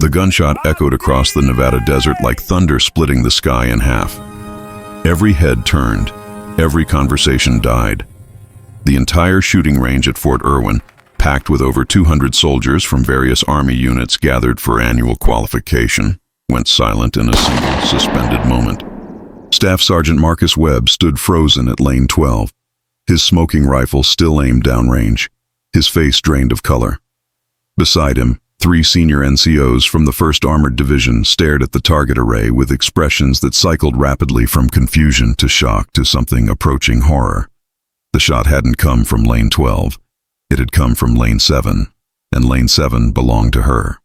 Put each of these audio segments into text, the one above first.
The gunshot echoed across the Nevada desert like thunder splitting the sky in half. Every head turned. Every conversation died. The entire shooting range at Fort Irwin, packed with over 200 soldiers from various Army units gathered for annual qualification, went silent in a single, suspended moment. Staff Sergeant Marcus Webb stood frozen at Lane 12, his smoking rifle still aimed downrange, his face drained of color. Beside him, 3 senior NCOs from the 1st Armored Division stared at the target array with expressions that cycled rapidly from confusion to shock to something approaching horror. The shot hadn't come from Lane 12. It had come from Lane 7, and Lane 7 belonged to her.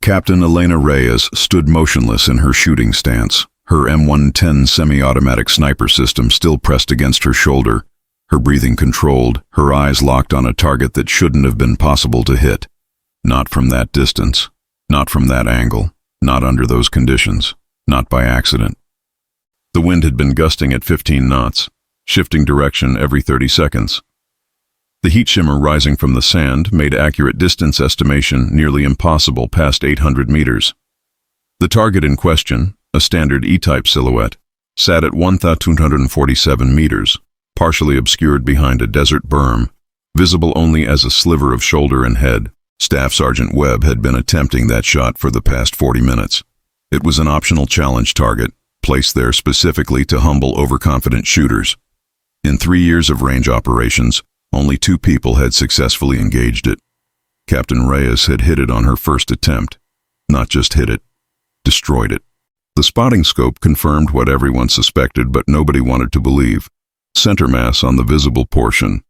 Captain Elena Reyes stood motionless in her shooting stance, her M110 semi-automatic sniper system still pressed against her shoulder, her breathing controlled, her eyes locked on a target that shouldn't have been possible to hit. Not from that distance, not from that angle, not under those conditions, not by accident. The wind had been gusting at 15 knots, shifting direction every 30 seconds. The heat shimmer rising from the sand made accurate distance estimation nearly impossible past 800 meters. The target in question, a standard E-type silhouette, sat at 1,247 meters, partially obscured behind a desert berm, visible only as a sliver of shoulder and head. Staff Sergeant Webb had been attempting that shot for the past 40 minutes. It was an optional challenge target, placed there specifically to humble overconfident shooters. In 3 years of range operations, only 2 people had successfully engaged it. Captain Reyes had hit it on her first attempt. Not just hit it, destroyed it. The spotting scope confirmed what everyone suspected but nobody wanted to believe. Center mass on the visible portion.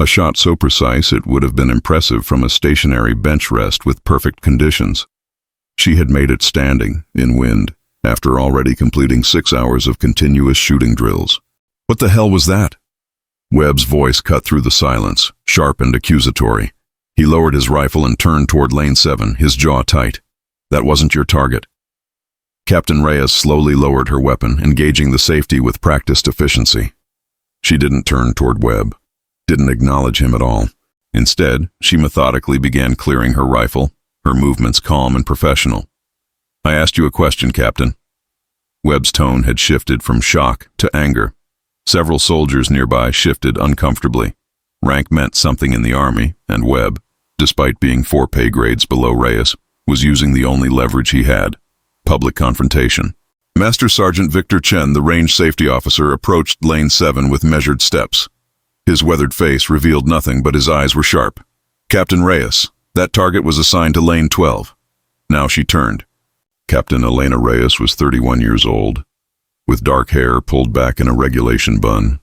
A shot so precise it would have been impressive from a stationary bench rest with perfect conditions. She had made it standing, in wind, after already completing 6 hours of continuous shooting drills. What the hell was that? Webb's voice cut through the silence, sharp and accusatory. He lowered his rifle and turned toward Lane 7, his jaw tight. That wasn't your target. Captain Reyes slowly lowered her weapon, engaging the safety with practiced efficiency. She didn't turn toward Webb, didn't acknowledge him at all. Instead, she methodically began clearing her rifle, her movements calm and professional. I asked you a question, Captain. Webb's tone had shifted from shock to anger. Several soldiers nearby shifted uncomfortably. Rank meant something in the Army, and Webb, despite being 4 pay grades below Reyes, was using the only leverage he had: public confrontation. Master Sergeant Victor Chen, the range safety officer, approached Lane 7 with measured steps. His weathered face revealed nothing, but his eyes were sharp. Captain Reyes, that target was assigned to Lane 12. Now she turned. Captain Elena Reyes was 31 years old, with dark hair pulled back in a regulation bun,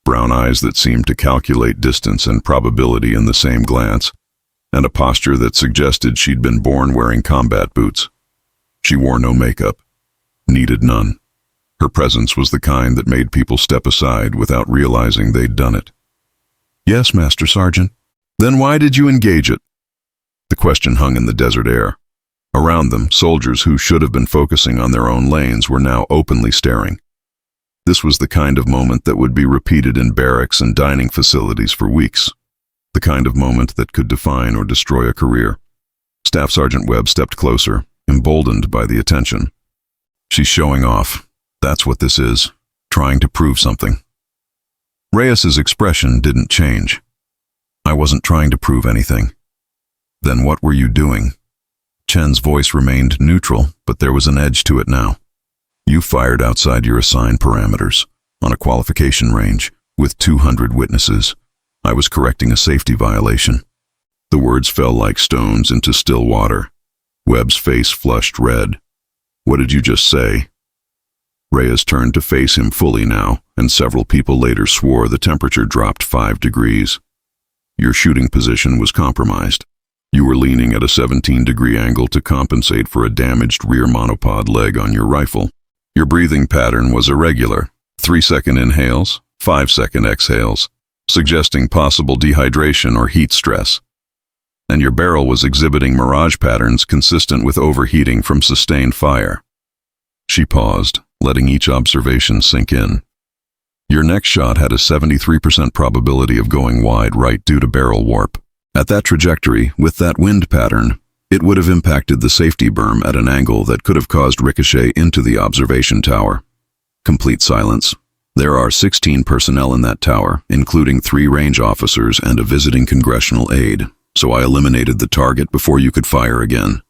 brown eyes that seemed to calculate distance and probability in the same glance, and a posture that suggested she'd been born wearing combat boots. She wore no makeup, needed none. Her presence was the kind that made people step aside without realizing they'd done it. Yes, Master Sergeant. Then why did you engage it? The question hung in the desert air. Around them, soldiers who should have been focusing on their own lanes were now openly staring. This was the kind of moment that would be repeated in barracks and dining facilities for weeks. The kind of moment that could define or destroy a career. Staff Sergeant Webb stepped closer, emboldened by the attention. She's showing off. That's what this is, trying to prove something. Reyes's expression didn't change. I wasn't trying to prove anything. Then what were you doing? Chen's voice remained neutral, but there was an edge to it now. You fired outside your assigned parameters, on a qualification range, with 200 witnesses. I was correcting a safety violation. The words fell like stones into still water. Webb's face flushed red. What did you just say? Reyes turned to face him fully now, and several people later swore the temperature dropped 5 degrees. Your shooting position was compromised. You were leaning at a 17-degree angle to compensate for a damaged rear monopod leg on your rifle. Your breathing pattern was irregular, 3-second inhales, 5-second exhales, suggesting possible dehydration or heat stress. And your barrel was exhibiting mirage patterns consistent with overheating from sustained fire. She paused, letting each observation sink in. Your next shot had a 73% probability of going wide right due to barrel warp. At that trajectory, with that wind pattern, It would have impacted the safety berm at an angle that could have caused ricochet into the observation tower. Complete silence. There are 16 personnel in that tower, including 3 range officers and a visiting congressional aide, so I eliminated the target before you could fire again.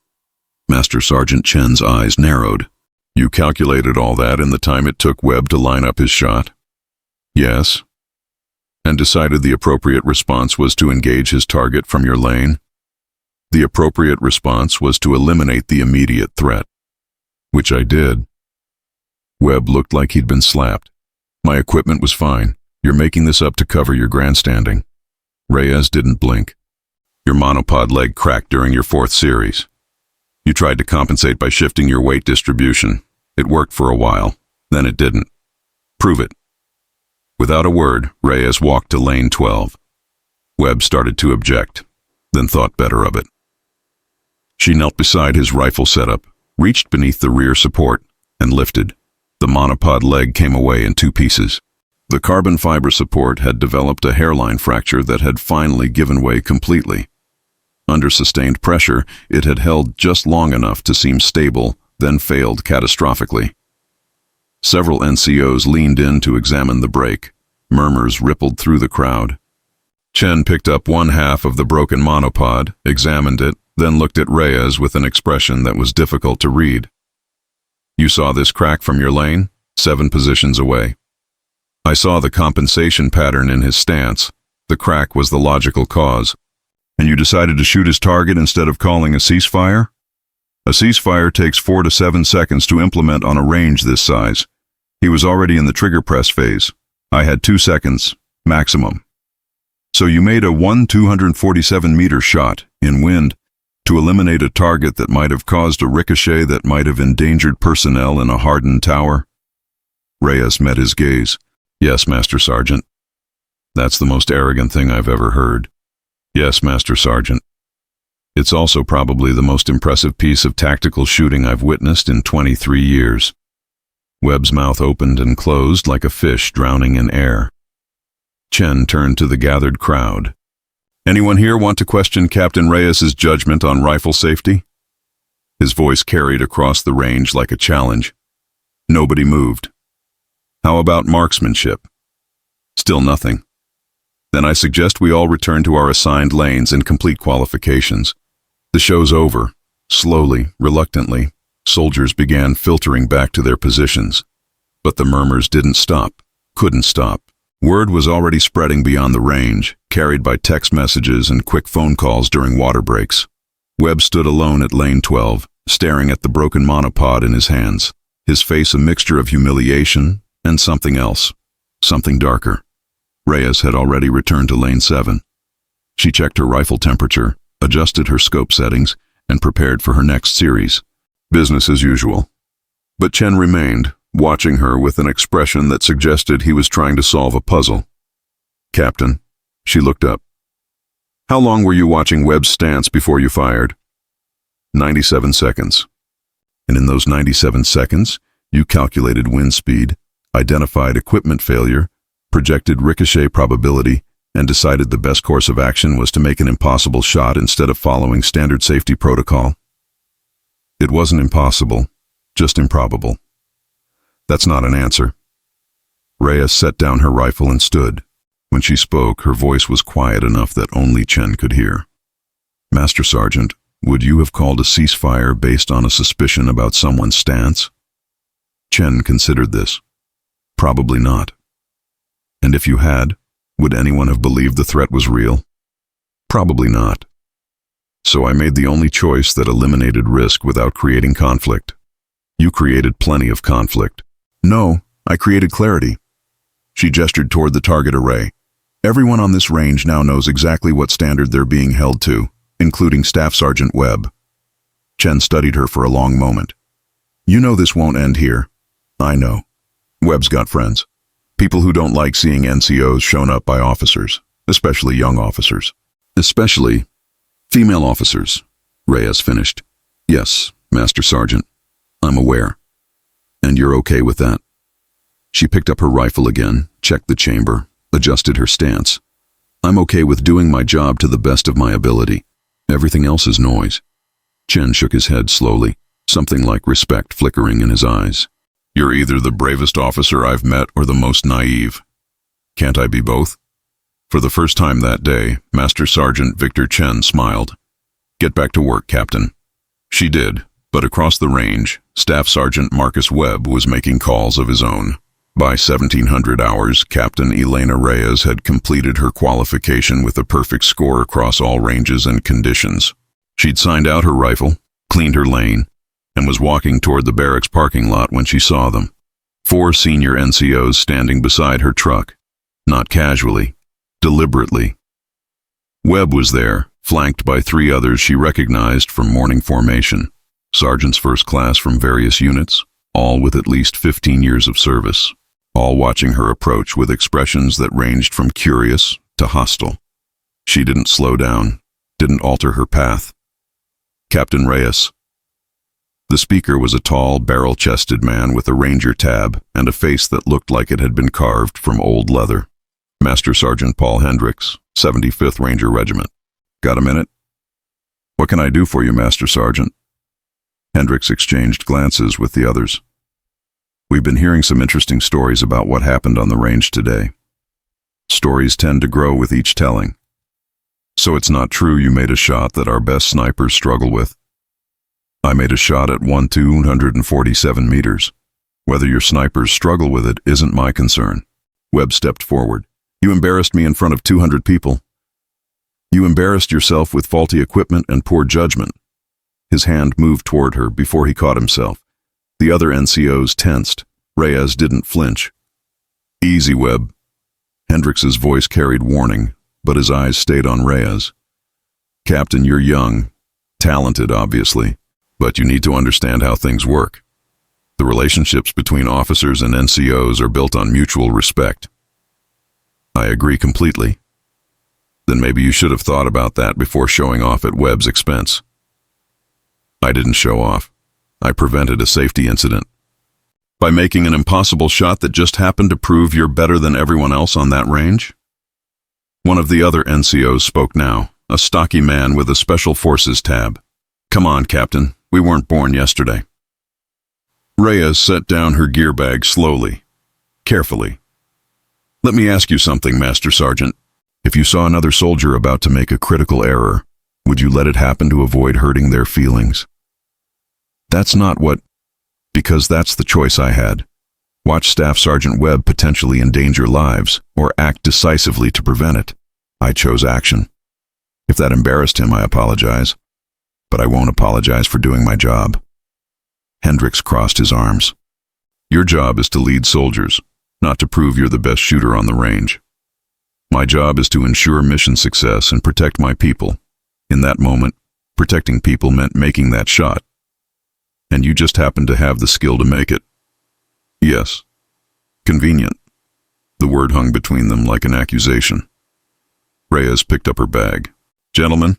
Master Sergeant Chen's eyes narrowed. You calculated all that in the time it took Webb to line up his shot? Yes. And decided the appropriate response was to engage his target from your lane? The appropriate response was to eliminate the immediate threat. Which I did. Webb looked like he'd been slapped. My equipment was fine. You're making this up to cover your grandstanding. Reyes didn't blink. Your monopod leg cracked during your 4th series. You tried to compensate by shifting your weight distribution. It worked for a while, then it didn't. Prove it. Without a word, Reyes walked to lane 12. Webb started to object, then thought better of it. She knelt beside his rifle setup, reached beneath the rear support, and lifted. The monopod leg came away in 2 pieces. The carbon fiber support had developed a hairline fracture that had finally given way completely. Under sustained pressure, it had held just long enough to seem stable, then failed catastrophically. Several NCOs leaned in to examine the break. Murmurs rippled through the crowd. Chen picked up one half of the broken monopod, examined it, then looked at Reyes with an expression that was difficult to read. You saw this crack from your lane, 7 positions away. I saw the compensation pattern in his stance. The crack was the logical cause. And you decided to shoot his target instead of calling a ceasefire? A ceasefire takes 4 to 7 seconds to implement on a range this size. He was already in the trigger press phase. I had 2 seconds, maximum. So you made a 247-meter shot, in wind, to eliminate a target that might have caused a ricochet that might have endangered personnel in a hardened tower? Reyes met his gaze. Yes, Master Sergeant. That's the most arrogant thing I've ever heard. Yes, Master Sergeant. It's also probably the most impressive piece of tactical shooting I've witnessed in 23 years. Webb's mouth opened and closed like a fish drowning in air. Chen turned to the gathered crowd. Anyone here want to question Captain Reyes's judgment on rifle safety? His voice carried across the range like a challenge. Nobody moved. How about marksmanship? Still nothing. Then I suggest we all return to our assigned lanes and complete qualifications. The show's over. Slowly, reluctantly, soldiers began filtering back to their positions. But the murmurs didn't stop, couldn't stop. Word was already spreading beyond the range, carried by text messages and quick phone calls during water breaks. Webb stood alone at lane 12, staring at the broken monopod in his hands, his face a mixture of humiliation and something else, something darker. Reyes had already returned to lane 7. She checked her rifle temperature, adjusted her scope settings, and prepared for her next series. Business as usual. But Chen remained, watching her with an expression that suggested he was trying to solve a puzzle. Captain, she looked up. How long were you watching Webb's stance before you fired? 97 seconds. And in those 97 seconds, you calculated wind speed, identified equipment failure, projected ricochet probability, and decided the best course of action was to make an impossible shot instead of following standard safety protocol. It wasn't impossible, just improbable. That's not an answer. Reyes set down her rifle and stood. When she spoke, her voice was quiet enough that only Chen could hear. Master Sergeant, would you have called a ceasefire based on a suspicion about someone's stance? Chen considered this. Probably not. And if you had, would anyone have believed the threat was real? Probably not. So I made the only choice that eliminated risk without creating conflict. You created plenty of conflict. No, I created clarity. She gestured toward the target array. Everyone on this range now knows exactly what standard they're being held to, including Staff Sergeant Webb. Chen studied her for a long moment. You know this won't end here. I know. Webb's got friends. People who don't like seeing NCOs shown up by officers, especially young officers. Especially female officers, Reyes finished. Yes, Master Sergeant. I'm aware. And you're okay with that? She picked up her rifle again, checked the chamber, adjusted her stance. I'm okay with doing my job to the best of my ability. Everything else is noise. Chen shook his head slowly, something like respect flickering in his eyes. You're either the bravest officer I've met or the most naive. Can't I be both? For the first time that day, Master Sergeant Victor Chen smiled. Get back to work, Captain. She did, but across the range, Staff Sergeant Marcus Webb was making calls of his own. By 1700 hours, Captain Elena Reyes had completed her qualification with a perfect score across all ranges and conditions. She'd signed out her rifle, cleaned her lane, and was walking toward the barracks parking lot when she saw them. 4 senior NCOs standing beside her truck. Not casually, deliberately. Webb was there, flanked by 3 others she recognized from morning formation. Sergeants first class from various units, all with at least 15 years of service, all watching her approach with expressions that ranged from curious to hostile. She didn't slow down, didn't alter her path. Captain Reyes. The speaker was a tall, barrel-chested man with a ranger tab and a face that looked like it had been carved from old leather. Master Sergeant Paul Hendricks, 75th Ranger Regiment. Got a minute? What can I do for you, Master Sergeant? Hendricks exchanged glances with the others. We've been hearing some interesting stories about what happened on the range today. Stories tend to grow with each telling. So it's not true you made a shot that our best snipers struggle with? I made a shot at 247 meters. Whether your snipers struggle with it isn't my concern. Webb stepped forward. You embarrassed me in front of 200 people. You embarrassed yourself with faulty equipment and poor judgment. His hand moved toward her before he caught himself. The other NCOs tensed. Reyes didn't flinch. Easy, Webb. Hendricks's voice carried warning, but his eyes stayed on Reyes. Captain, you're young, talented, obviously, but you need to understand how things work. The relationships between officers and NCOs are built on mutual respect. I agree completely. Then maybe you should have thought about that before showing off at Webb's expense. I didn't show off. I prevented a safety incident. By making an impossible shot that just happened to prove you're better than everyone else on that range? One of the other NCOs spoke now, a stocky man with a Special Forces tab. Come on, Captain, we weren't born yesterday. Reyes set down her gear bag slowly, carefully. Let me ask you something, Master Sergeant. If you saw another soldier about to make a critical error, would you let it happen to avoid hurting their feelings? That's not what... Because that's the choice I had. Watch Staff Sergeant Webb potentially endanger lives, or act decisively to prevent it. I chose action. If that embarrassed him, I apologize. But I won't apologize for doing my job. Hendricks crossed his arms. Your job is to lead soldiers, not to prove you're the best shooter on the range. My job is to ensure mission success and protect my people. In that moment, protecting people meant making that shot. And you just happened to have the skill to make it. Yes. Convenient. The word hung between them like an accusation. Reyes picked up her bag. Gentlemen,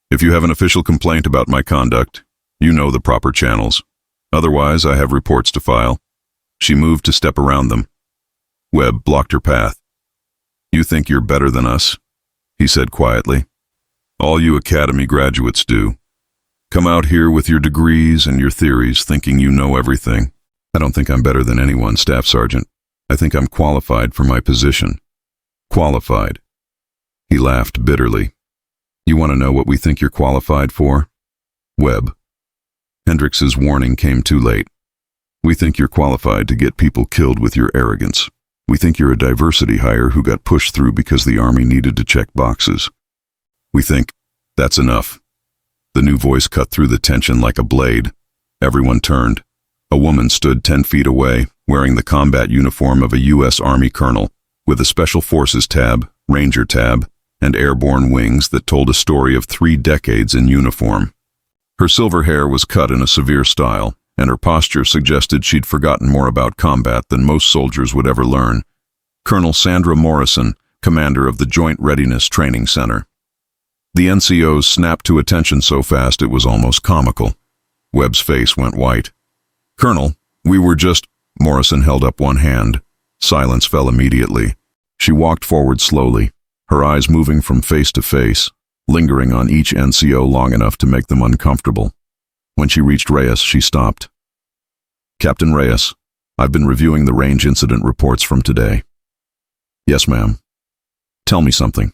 if you have an official complaint about my conduct, you know the proper channels. Otherwise, I have reports to file. She moved to step around them. Webb blocked her path. You think you're better than us, he said quietly. All you academy graduates do. Come out here with your degrees and your theories thinking you know everything. I don't think I'm better than anyone, Staff Sergeant. I think I'm qualified for my position. Qualified. He laughed bitterly. You want to know what we think you're qualified for? Webb. Hendricks's warning came too late. We think you're qualified to get people killed with your arrogance. We think you're a diversity hire who got pushed through because the Army needed to check boxes. We think that's enough. The new voice cut through the tension like a blade. Everyone turned. A woman stood 10 feet away, wearing the combat uniform of a U.S. Army colonel, with a Special Forces tab, Ranger tab, and airborne wings that told a story of 3 decades in uniform. Her silver hair was cut in a severe style, and her posture suggested she'd forgotten more about combat than most soldiers would ever learn. Colonel Sandra Morrison, commander of the Joint Readiness Training Center. The NCOs snapped to attention so fast it was almost comical. Webb's face went white. Colonel, we were just... Morrison held up one hand. Silence fell immediately. She walked forward slowly, her eyes moving from face to face, lingering on each NCO long enough to make them uncomfortable. When she reached Reyes, she stopped. "Captain Reyes, I've been reviewing the range incident reports from today." "Yes, ma'am." "Tell me something.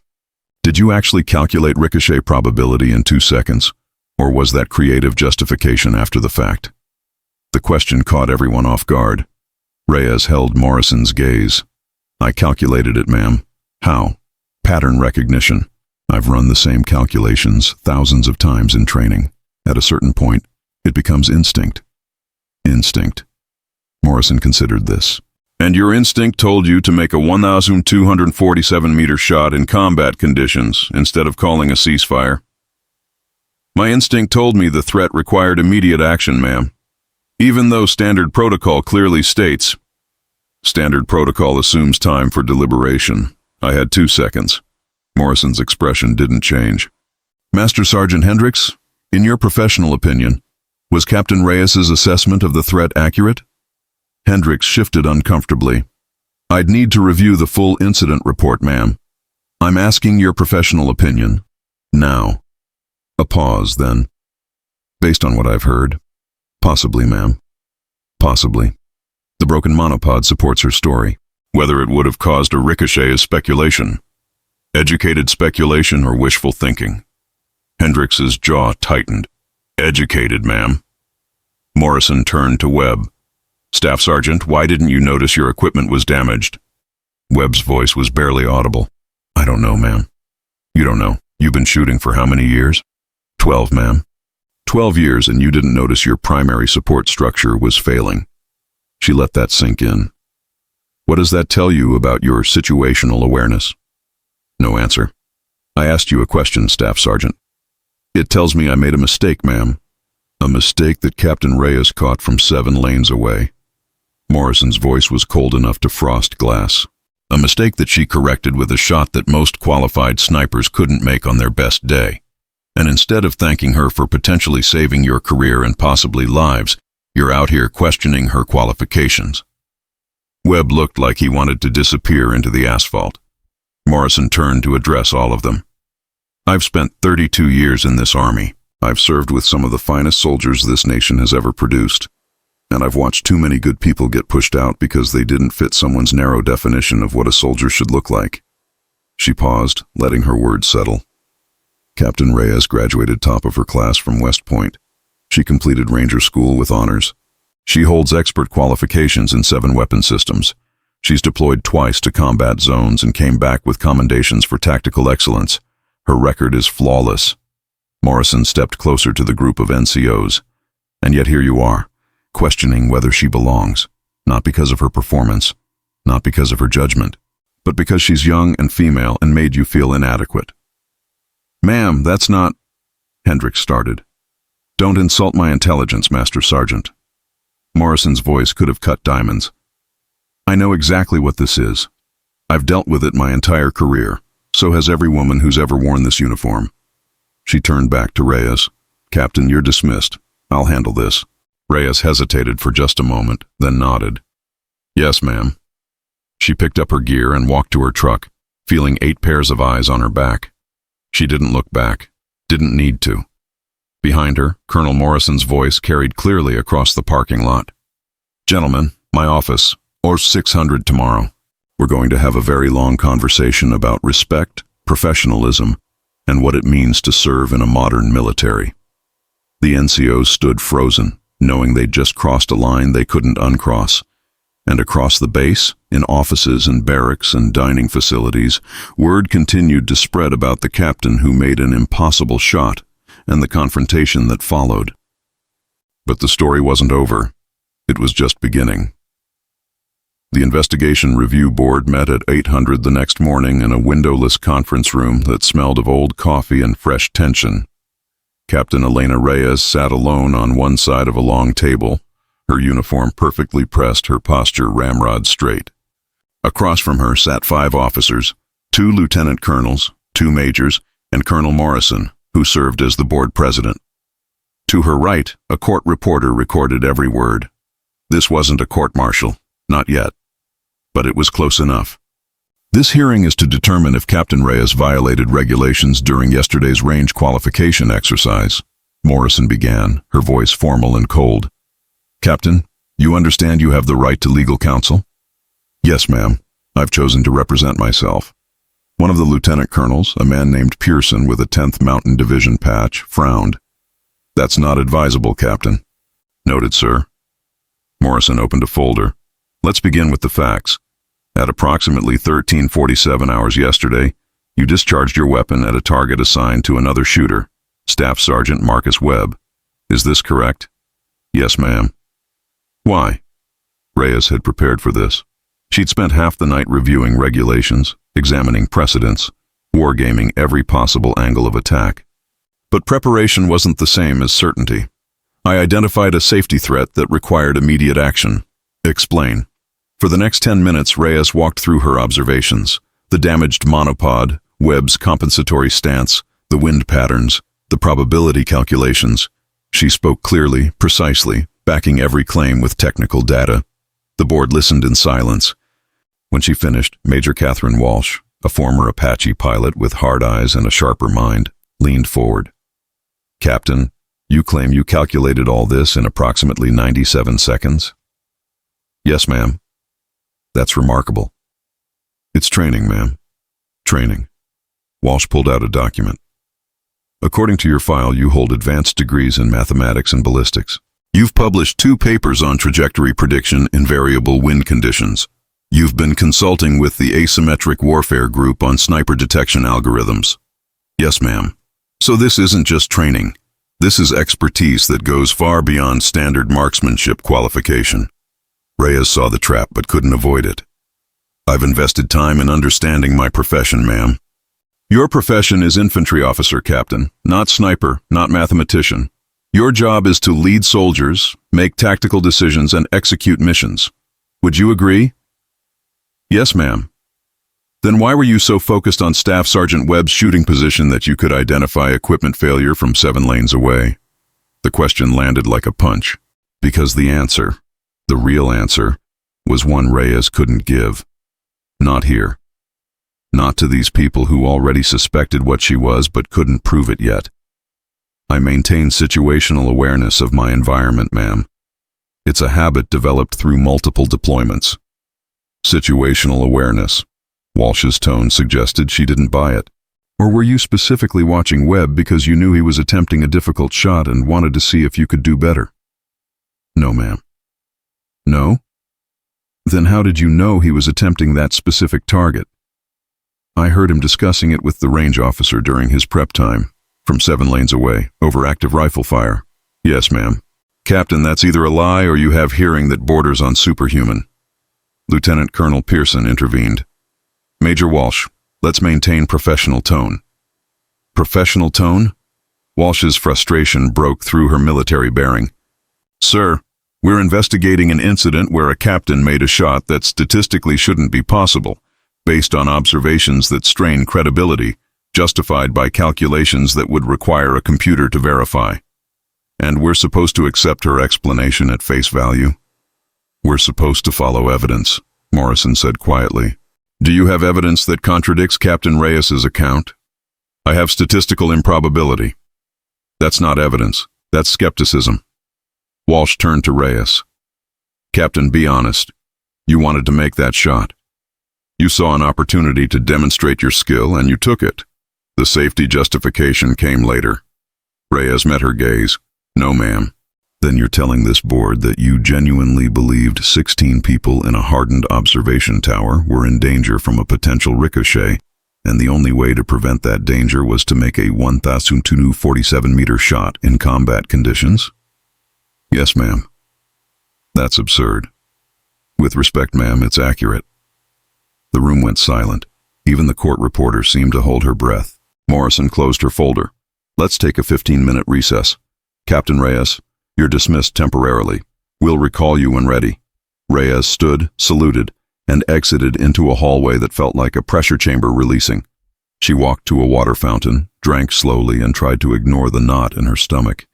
Did you actually calculate ricochet probability in 2 seconds, or was that creative justification after the fact?" The question caught everyone off guard. Reyes held Morrison's gaze. "I calculated it, ma'am." "How?" "Pattern recognition. I've run the same calculations thousands of times in training. At a certain point, it becomes instinct." "Instinct." Morrison considered this. "And your instinct told you to make a 1,247-meter shot in combat conditions instead of calling a ceasefire?" "My instinct told me the threat required immediate action, ma'am. Even though standard protocol clearly states..." "Standard protocol assumes time for deliberation. I had 2 seconds." Morrison's expression didn't change. "Master Sergeant Hendricks, in your professional opinion, was Captain Reyes's assessment of the threat accurate?" Hendricks shifted uncomfortably. "I'd need to review the full incident report, ma'am. I'm asking your professional opinion. Now." A pause, then. "Based on what I've heard, possibly, ma'am. Possibly." The broken monopod supports her story. Whether it would have caused a ricochet is speculation. Educated speculation or wishful thinking. Hendricks's jaw tightened. "Educated, ma'am." Morrison turned to Webb. "Staff Sergeant, why didn't you notice your equipment was damaged?" Webb's voice was barely audible. "I don't know, ma'am." "You don't know? You've been shooting for how many years?" 12, ma'am." 12 years and you didn't notice your primary support structure was failing." She let that sink in. "What does that tell you about your situational awareness?" No answer. "I asked you a question, Staff Sergeant." "It tells me I made a mistake, ma'am." "A mistake that Captain Reyes caught from 7 lanes away." Morrison's voice was cold enough to frost glass. "A mistake that she corrected with a shot that most qualified snipers couldn't make on their best day. And instead of thanking her for potentially saving your career and possibly lives, you're out here questioning her qualifications." Webb looked like he wanted to disappear into the asphalt. Morrison turned to address all of them. "I've spent 32 years in this army. I've served with some of the finest soldiers this nation has ever produced. And I've watched too many good people get pushed out because they didn't fit someone's narrow definition of what a soldier should look like." She paused, letting her words settle. Captain Reyes graduated top of her class from West Point. She completed Ranger School with honors. She holds expert qualifications in 7 weapon systems. She's deployed twice to combat zones and came back with commendations for tactical excellence. Her record is flawless. Morrison stepped closer to the group of NCOs. "And yet here you are, questioning whether she belongs, not because of her performance, not because of her judgment, but because she's young and female and made you feel inadequate." "Ma'am, that's not..." Hendricks started. "Don't insult my intelligence, Master Sergeant." Morrison's voice could have cut diamonds. "I know exactly what this is. I've dealt with it my entire career. So has every woman who's ever worn this uniform." She turned back to Reyes. "Captain, you're dismissed. I'll handle this." Reyes hesitated for just a moment, then nodded. "Yes, ma'am." She picked up her gear and walked to her truck, feeling 8 pairs of eyes on her back. She didn't look back, didn't need to. Behind her, Colonel Morrison's voice carried clearly across the parking lot. "Gentlemen, my office, or 600 tomorrow. We're going to have a very long conversation about respect, professionalism, and what it means to serve in a modern military." The NCOs stood frozen, knowing they'd just crossed a line they couldn't uncross. And across the base, in offices and barracks and dining facilities, word continued to spread about the captain who made an impossible shot and the confrontation that followed. But the story wasn't over. It was just beginning. The Investigation Review Board met at 800 the next morning in a windowless conference room that smelled of old coffee and fresh tension. Captain Elena Reyes sat alone on one side of a long table, her uniform perfectly pressed, her posture ramrod straight. Across from her sat 5 officers, 2 lieutenant colonels, 2 majors, and Colonel Morrison, who served as the board president. To her right, a court reporter recorded every word. This wasn't a court-martial, not yet. But it was close enough. This hearing is to determine if Captain Reyes violated regulations during yesterday's range qualification exercise. Morrison began, her voice formal and cold. Captain, you understand you have the right to legal counsel? Yes, ma'am. I've chosen to represent myself. One of the lieutenant colonels, a man named Pearson with a 10th Mountain Division patch, frowned. That's not advisable, Captain. Noted, sir. Morrison opened a folder. Let's begin with the facts. At approximately 13:47 hours yesterday, you discharged your weapon at a target assigned to another shooter, Staff Sergeant Marcus Webb. Is this correct? Yes, ma'am. Why? Reyes had prepared for this. She'd spent half the night reviewing regulations, examining precedents, wargaming every possible angle of attack. But preparation wasn't the same as certainty. I identified a safety threat that required immediate action. Explain. For the next 10 minutes, Reyes walked through her observations. The damaged monopod, Webb's compensatory stance, the wind patterns, the probability calculations. She spoke clearly, precisely, backing every claim with technical data. The board listened in silence. When she finished, Major Catherine Walsh, a former Apache pilot with hard eyes and a sharper mind, leaned forward. Captain, you claim you calculated all this in approximately 97 seconds? Yes, ma'am. That's remarkable. It's training, ma'am. Training. Walsh pulled out a document. According to your file, you hold advanced degrees in mathematics and ballistics. You've published 2 papers on trajectory prediction in variable wind conditions. You've been consulting with the Asymmetric Warfare Group on sniper detection algorithms. Yes, ma'am. So this isn't just training. This is expertise that goes far beyond standard marksmanship qualification. Reyes saw the trap but couldn't avoid it. I've invested time in understanding my profession, ma'am. Your profession is infantry officer, Captain, not sniper, not mathematician. Your job is to lead soldiers, make tactical decisions, and execute missions. Would you agree? Yes, ma'am. Then why were you so focused on Staff Sergeant Webb's shooting position that you could identify equipment failure from 7 lanes away? The question landed like a punch, because the answer, the real answer, was one Reyes couldn't give. Not here. Not to these people who already suspected what she was but couldn't prove it yet. I maintain situational awareness of my environment, ma'am. It's a habit developed through multiple deployments. Situational awareness. Walsh's tone suggested she didn't buy it. Or were you specifically watching Webb because you knew he was attempting a difficult shot and wanted to see if you could do better? No, ma'am. No? Then how did you know he was attempting that specific target? I heard him discussing it with the range officer during his prep time, from 7 lanes away, over active rifle fire. Yes, ma'am. Captain, that's either a lie or you have hearing that borders on superhuman. Lieutenant Colonel Pearson intervened. Major Walsh, let's maintain professional tone. Professional tone? Walsh's frustration broke through her military bearing. Sir, we're investigating an incident where a captain made a shot that statistically shouldn't be possible, based on observations that strain credibility, justified by calculations that would require a computer to verify. And we're supposed to accept her explanation at face value? We're supposed to follow evidence, Morrison said quietly. Do you have evidence that contradicts Captain Reyes's account? I have statistical improbability. That's not evidence. That's skepticism. Walsh turned to Reyes. Captain, be honest. You wanted to make that shot. You saw an opportunity to demonstrate your skill and you took it. The safety justification came later. Reyes met her gaze. No, ma'am. Then you're telling this board that you genuinely believed 16 people in a hardened observation tower were in danger from a potential ricochet, and the only way to prevent that danger was to make a 1,247-meter shot in combat conditions? Yes, ma'am. That's absurd. With respect, ma'am, it's accurate. The room went silent. Even the court reporter seemed to hold her breath. Morrison closed her folder. Let's take a 15-minute recess. Captain Reyes, you're dismissed temporarily. We'll recall you when ready. Reyes stood, saluted, and exited into a hallway that felt like a pressure chamber releasing. She walked to a water fountain, drank slowly, and tried to ignore the knot in her stomach.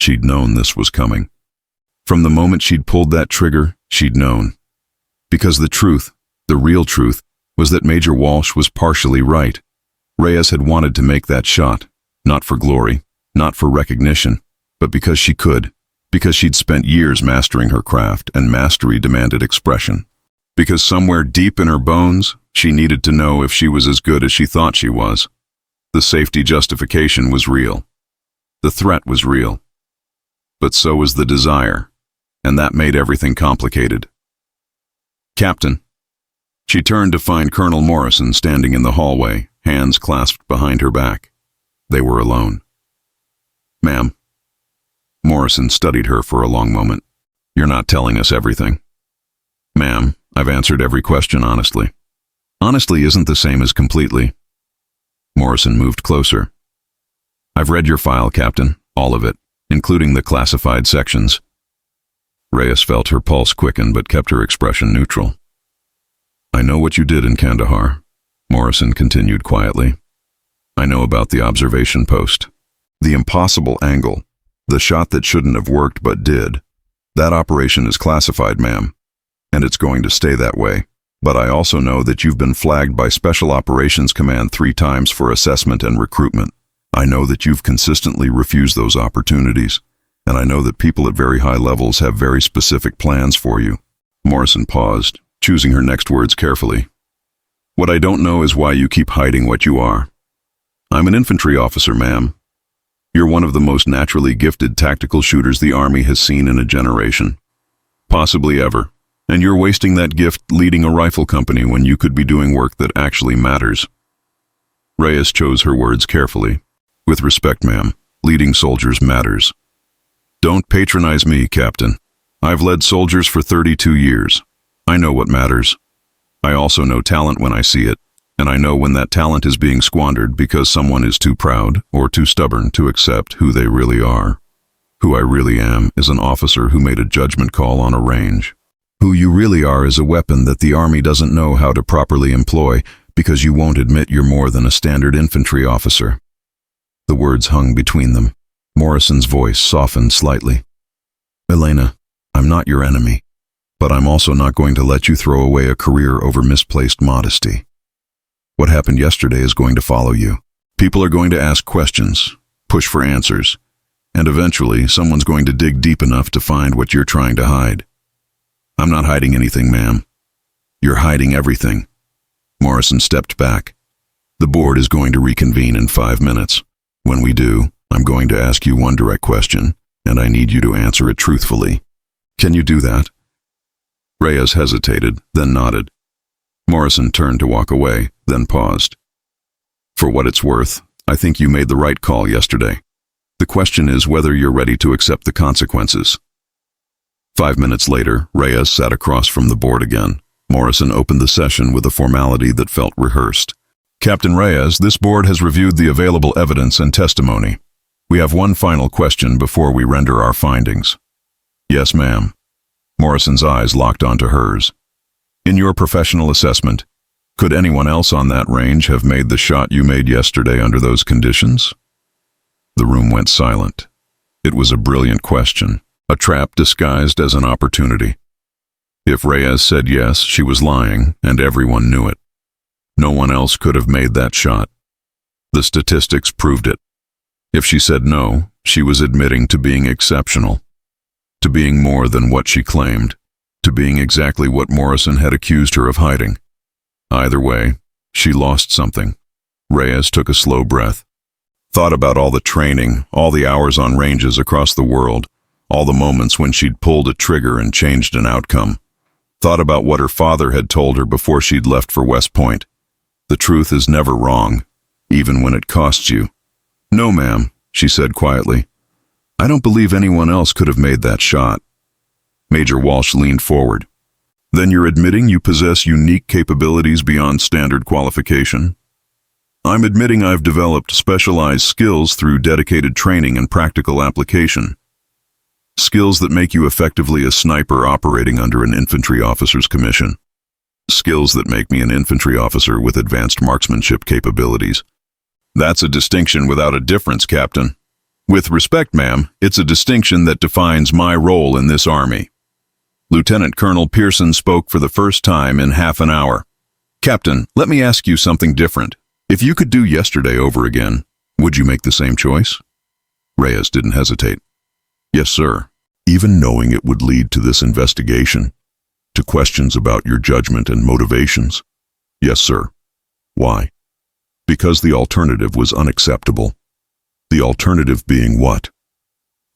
She'd known this was coming. From the moment she'd pulled that trigger, she'd known. Because the truth, the real truth, was that Major Walsh was partially right. Reyes had wanted to make that shot, not for glory, not for recognition, but because she could, because she'd spent years mastering her craft, and mastery demanded expression. Because somewhere deep in her bones, she needed to know if she was as good as she thought she was. The safety justification was real. The threat was real. But so was the desire, and that made everything complicated. "Captain." She turned to find Colonel Morrison standing in the hallway, hands clasped behind her back. They were alone. "Ma'am." Morrison studied her for a long moment. "You're not telling us everything." "Ma'am, I've answered every question honestly." "Honestly isn't the same as completely." Morrison moved closer. "I've read your file, Captain, all of it, including the classified sections." Reyes felt her pulse quicken but kept her expression neutral. "I know what you did in Kandahar," Morrison continued quietly. "I know about the observation post. The impossible angle. The shot that shouldn't have worked but did. That operation is classified, ma'am, and it's going to stay that way. But I also know that you've been flagged by Special Operations Command 3 times for assessment and recruitment. I know that you've consistently refused those opportunities, and I know that people at very high levels have very specific plans for you." Morrison paused, choosing her next words carefully. "What I don't know is why you keep hiding what you are. I'm an infantry officer, ma'am. You're one of the most naturally gifted tactical shooters the Army has seen in a generation, possibly ever, and you're wasting that gift leading a rifle company when you could be doing work that actually matters." Reyes chose her words carefully. "With respect, ma'am, leading soldiers matters. Don't patronize me, Captain. I've led soldiers for 32 years. I know what matters. I also know talent when I see it, and I know when that talent is being squandered because someone is too proud or too stubborn to accept who they really are. Who I really am is an officer who made a judgment call on a range. Who you really are is a weapon that the Army doesn't know how to properly employ because you won't admit you're more than a standard infantry officer." The words hung between them. Morrison's voice softened slightly. "Elena, I'm not your enemy, but I'm also not going to let you throw away a career over misplaced modesty. What happened yesterday is going to follow you. People are going to ask questions, push for answers, and eventually someone's going to dig deep enough to find what you're trying to hide. I'm not hiding anything, ma'am. You're hiding everything." Morrison stepped back. "The board is going to reconvene in 5 minutes. When we do, I'm going to ask you one direct question, and I need you to answer it truthfully. Can you do that?" Reyes hesitated, then nodded. Morrison turned to walk away, then paused. "For what it's worth, I think you made the right call yesterday. The question is whether you're ready to accept the consequences." 5 minutes later, Reyes sat across from the board again. Morrison opened the session with a formality that felt rehearsed. "Captain Reyes, this board has reviewed the available evidence and testimony. We have one final question before we render our findings." "Yes, ma'am." Morrison's eyes locked onto hers. "In your professional assessment, could anyone else on that range have made the shot you made yesterday under those conditions?" The room went silent. It was a brilliant question, a trap disguised as an opportunity. If Reyes said yes, she was lying, and everyone knew it. No one else could have made that shot. The statistics proved it. If she said no, she was admitting to being exceptional, to being more than what she claimed, to being exactly what Morrison had accused her of hiding. Either way, she lost something. Reyes took a slow breath. Thought about all the training, all the hours on ranges across the world, all the moments when she'd pulled a trigger and changed an outcome. Thought about what her father had told her before she'd left for West Point. The truth is never wrong, even when it costs you. "No, ma'am," she said quietly. "I don't believe anyone else could have made that shot." Major Walsh leaned forward. "Then you're admitting you possess unique capabilities beyond standard qualification?" "I'm admitting I've developed specialized skills through dedicated training and practical application. Skills that make you effectively a sniper operating under an infantry officer's commission. Skills that make me an infantry officer with advanced marksmanship capabilities. That's a distinction without a difference, Captain. With respect, ma'am, it's a distinction that defines my role in this Army." Lieutenant Colonel Pearson spoke for the first time in half an hour. "Captain, let me ask you something different. If you could do yesterday over again, would you make the same choice?" Reyes didn't hesitate. Yes, sir. Even knowing it would lead to this investigation, to questions about your judgment and motivations? Yes, sir. Why? Because the alternative was unacceptable. The alternative being what?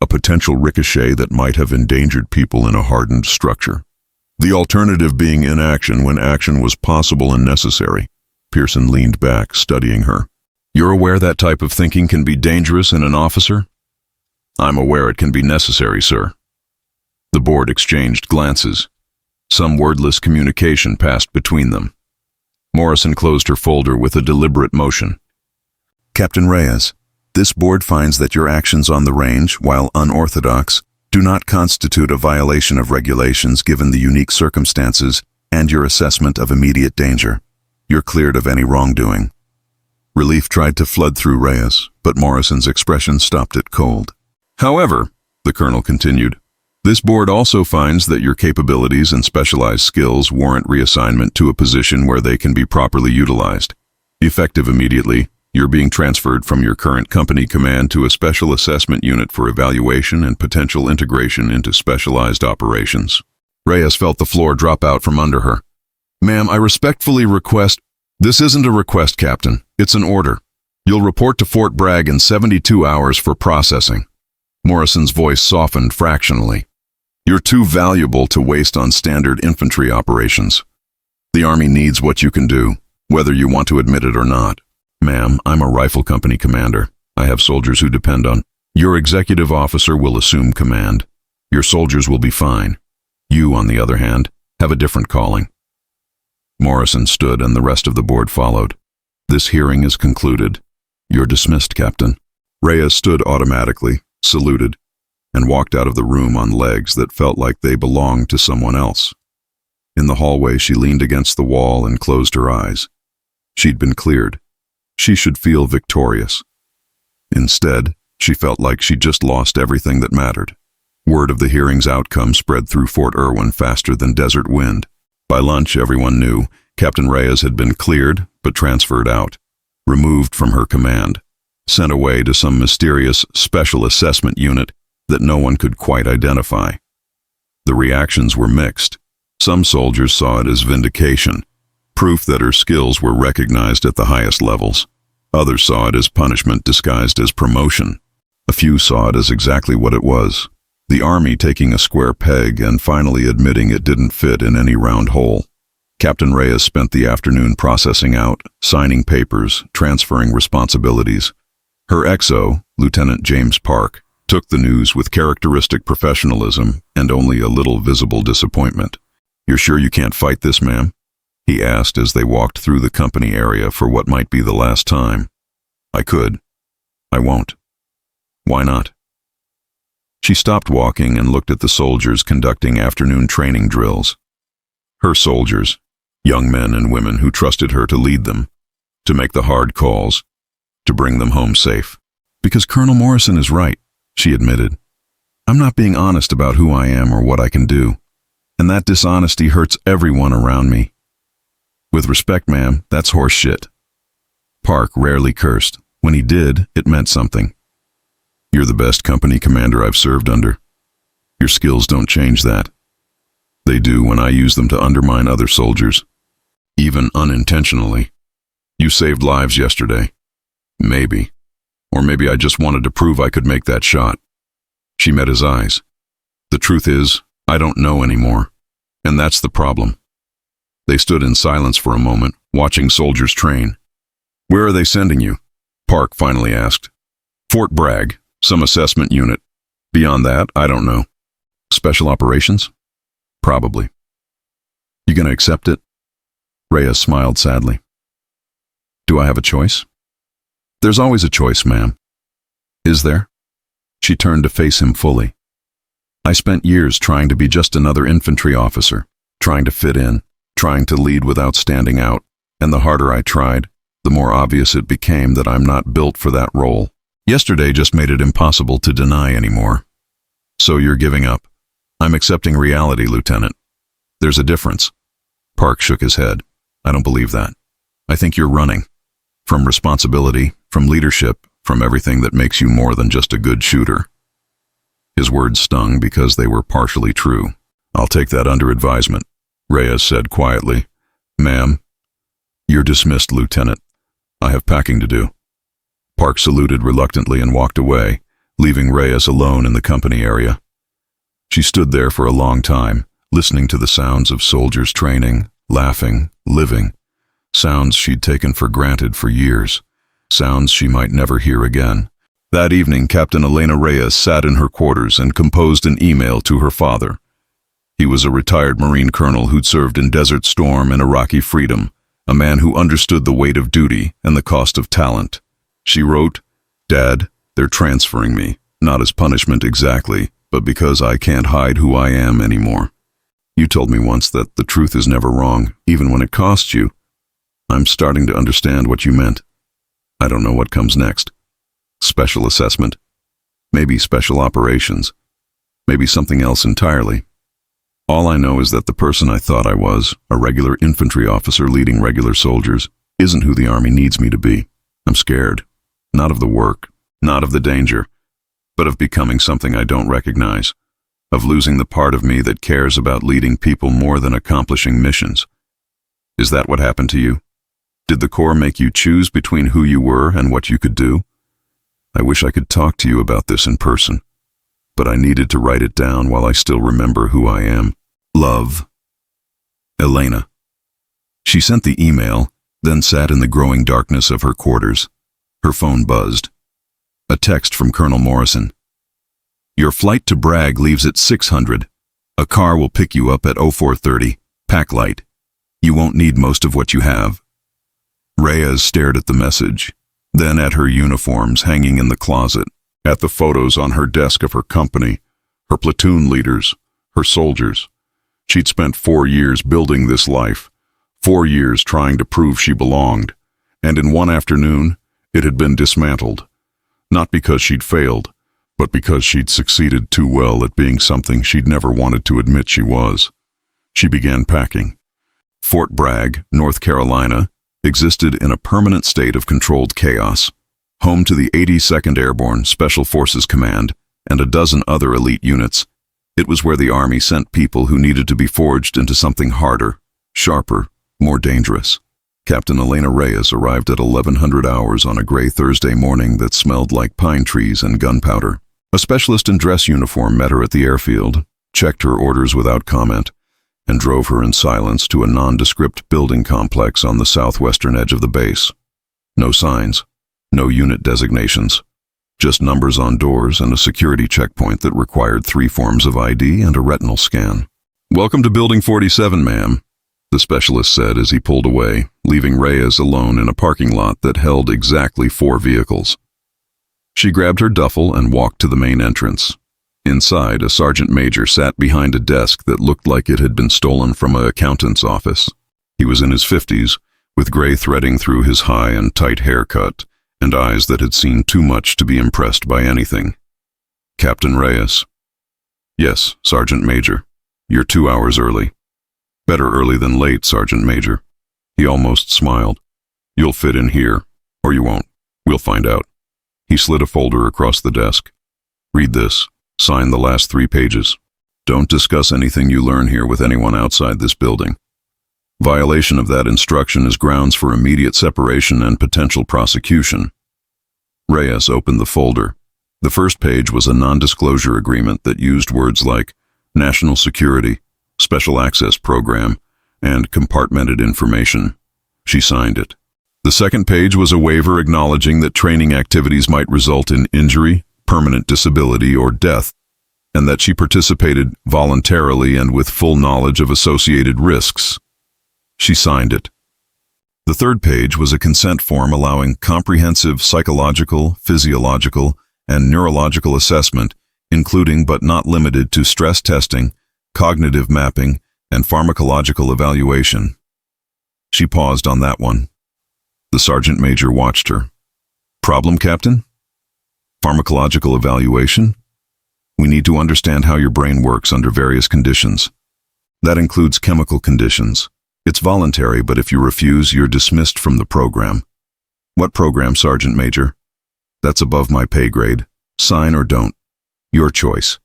A potential ricochet that might have endangered people in a hardened structure. The alternative being inaction when action was possible and necessary. Pearson leaned back, studying her. You're aware that type of thinking can be dangerous in an officer? I'm aware it can be necessary, sir. The board exchanged glances. Some wordless communication passed between them. Morrison closed her folder with a deliberate motion. Captain Reyes, this board finds that your actions on the range, while unorthodox, do not constitute a violation of regulations given the unique circumstances and your assessment of immediate danger. You're cleared of any wrongdoing. Relief tried to flood through Reyes, but Morrison's expression stopped it cold. However, the colonel continued, this board also finds that your capabilities and specialized skills warrant reassignment to a position where they can be properly utilized. Effective immediately, you're being transferred from your current company command to a special assessment unit for evaluation and potential integration into specialized operations. Reyes felt the floor drop out from under her. Ma'am, I respectfully request— This isn't a request, Captain. It's an order. You'll report to Fort Bragg in 72 hours for processing. Morrison's voice softened fractionally. You're too valuable to waste on standard infantry operations. The Army needs what you can do, whether you want to admit it or not. Ma'am, I'm a rifle company commander. I have soldiers who depend on— Your executive officer will assume command. Your soldiers will be fine. You, on the other hand, have a different calling. Morrison stood and the rest of the board followed. This hearing is concluded. You're dismissed, Captain. Reyes stood automatically, saluted, and walked out of the room on legs that felt like they belonged to someone else. In the hallway, she leaned against the wall and closed her eyes. She'd been cleared. She should feel victorious. Instead, she felt like she'd just lost everything that mattered. Word of the hearing's outcome spread through Fort Irwin faster than desert wind. By lunch, everyone knew Captain Reyes had been cleared, but transferred out, removed from her command, sent away to some mysterious special assessment unit that no one could quite identify. The reactions were mixed. Some soldiers saw it as vindication, proof that her skills were recognized at the highest levels. Others saw it as punishment disguised as promotion. A few saw it as exactly what it was: the Army taking a square peg and finally admitting it didn't fit in any round hole. Captain Reyes spent the afternoon processing out, signing papers, transferring responsibilities. Her XO, Lieutenant James Park, took the news with characteristic professionalism and only a little visible disappointment. You're sure you can't fight this, ma'am? He asked as they walked through the company area for what might be the last time. I could. I won't. Why not? She stopped walking and looked at the soldiers conducting afternoon training drills. Her soldiers, young men and women who trusted her to lead them, to make the hard calls, to bring them home safe. Because Colonel Morrison is right, she admitted. I'm not being honest about who I am or what I can do, and that dishonesty hurts everyone around me. With respect, ma'am, that's horse shit. Park rarely cursed. When he did, it meant something. You're the best company commander I've served under. Your skills don't change that. They do when I use them to undermine other soldiers, even unintentionally. You saved lives yesterday. Maybe. Or maybe I just wanted to prove I could make that shot. She met his eyes. The truth is, I don't know anymore. And that's the problem. They stood in silence for a moment, watching soldiers train. Where are they sending you? Park finally asked. Fort Bragg, some assessment unit. Beyond that, I don't know. Special operations? Probably. You gonna accept it? Reyes smiled sadly. Do I have a choice? There's always a choice, ma'am. Is there? She turned to face him fully. I spent years trying to be just another infantry officer, trying to fit in, trying to lead without standing out, and the harder I tried, the more obvious it became that I'm not built for that role. Yesterday just made it impossible to deny anymore. So you're giving up. I'm accepting reality, Lieutenant. There's a difference. Park shook his head. I don't believe that. I think you're running. From responsibility, from leadership, from everything that makes you more than just a good shooter. His words stung because they were partially true. "I'll take that under advisement," Reyes said quietly. "Ma'am, you're dismissed, Lieutenant. I have packing to do." Park saluted reluctantly and walked away, leaving Reyes alone in the company area. She stood there for a long time, listening to the sounds of soldiers training, laughing, living. Sounds she'd taken for granted for years. Sounds she might never hear again. That evening, Captain Elena Reyes sat in her quarters and composed an email to her father. He was a retired Marine colonel who'd served in Desert Storm and Iraqi Freedom, a man who understood the weight of duty and the cost of talent. She wrote, "Dad, they're transferring me, not as punishment exactly, but because I can't hide who I am anymore. You told me once that the truth is never wrong, even when it costs you. I'm starting to understand what you meant. I don't know what comes next. Special assessment, maybe special operations, maybe something else entirely. All I know is that the person I thought I was, a regular infantry officer leading regular soldiers, isn't who the Army needs me to be. I'm scared, not of the work, not of the danger, but of becoming something I don't recognize, of losing the part of me that cares about leading people more than accomplishing missions. Is that what happened to you? Did the Corps make you choose between who you were and what you could do? I wish I could talk to you about this in person, but I needed to write it down while I still remember who I am. Love, Elena." She sent the email, then sat in the growing darkness of her quarters. Her phone buzzed. A text from Colonel Morrison. "Your flight to Bragg leaves at 600. A car will pick you up at 0430. Pack light. You won't need most of what you have." Reyes stared at the message, then at her uniforms hanging in the closet, at the photos on her desk of her company, her platoon leaders, her soldiers. She'd spent 4 years building this life, 4 years trying to prove she belonged, and in one afternoon, it had been dismantled. Not because she'd failed, but because she'd succeeded too well at being something she'd never wanted to admit she was. She began packing. Fort Bragg, North Carolina, existed in a permanent state of controlled chaos, home to the 82nd Airborne Special Forces Command and a dozen other elite units. It was where the Army sent people who needed to be forged into something harder, sharper, more dangerous. Captain Elena Reyes arrived at 1100 hours on a gray Thursday morning that smelled like pine trees and gunpowder. A specialist in dress uniform met her at the airfield, checked her orders without comment, and drove her in silence to a nondescript building complex on the southwestern edge of the base. No signs, no unit designations, just numbers on doors and a security checkpoint that required 3 forms of ID and a retinal scan. "Welcome to Building 47, ma'am," the specialist said as he pulled away, leaving Reyes alone in a parking lot that held exactly 4 vehicles. She grabbed her duffel and walked to the main entrance. Inside, a sergeant major sat behind a desk that looked like it had been stolen from an accountant's office. He was in his 50s, with gray threading through his high and tight haircut, and eyes that had seen too much to be impressed by anything. "Captain Reyes." "Yes, Sergeant Major. You're 2 hours early." "Better early than late, Sergeant Major." He almost smiled. "You'll fit in here, or you won't. We'll find out." He slid a folder across the desk. "Read this. Sign the last 3 pages. Don't discuss anything you learn here with anyone outside this building. Violation of that instruction is grounds for immediate separation and potential prosecution." Reyes opened the folder. The first page was a non-disclosure agreement that used words like national security, special access program, and compartmented information. She signed it. The second page was a waiver acknowledging that training activities might result in injury, permanent disability, or death, and that she participated voluntarily and with full knowledge of associated risks. She signed it. The third page was a consent form allowing comprehensive psychological, physiological, and neurological assessment, including but not limited to stress testing, cognitive mapping, and pharmacological evaluation. She paused on that one. The sergeant major watched her. "Problem, Captain? Pharmacological evaluation? We need to understand how your brain works under various conditions. That includes chemical conditions. It's voluntary, but if you refuse, you're dismissed from the program." "What program, Sergeant Major?" "That's above my pay grade. Sign or don't. Your choice."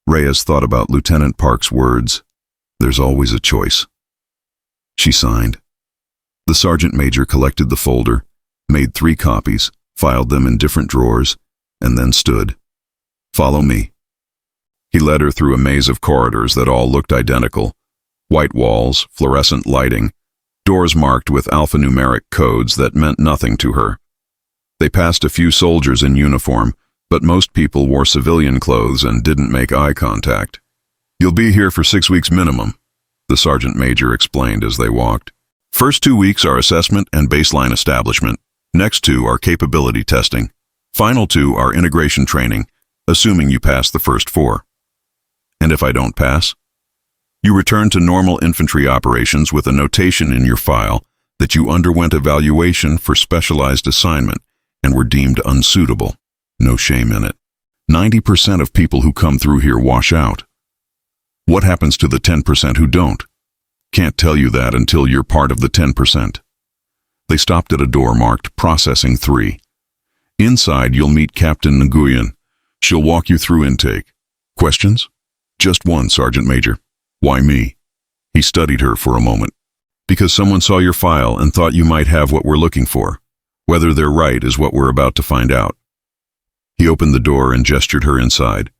Reyes thought about Lieutenant Park's words. There's always a choice. She signed. The sergeant major collected the folder, made 3 copies, filed them in different drawers, and then stood. Follow me. He led her through a maze of corridors that all looked identical. White walls, fluorescent lighting, doors marked with alphanumeric codes that meant nothing to her. They passed a few soldiers in uniform, but most people wore civilian clothes and didn't make eye contact. You'll be here for 6 weeks minimum, the sergeant major explained as they walked. First 2 weeks are assessment and baseline establishment. Next 2 are capability testing. Final 2 are integration training, assuming you pass the first 4. And if I don't pass? You return to normal infantry operations with a notation in your file that you underwent evaluation for specialized assignment and were deemed unsuitable. No shame in it. 90% of people who come through here wash out. What happens to the 10% who don't? Can't tell you that until you're part of the 10%. They stopped at a door marked Processing 3. Inside, you'll meet Captain Nguyen. She'll walk you through intake. Questions? Just one, Sergeant Major. Why me? He studied her for a moment. Because someone saw your file and thought you might have what we're looking for. Whether they're right is what we're about to find out. He opened the door and gestured her inside.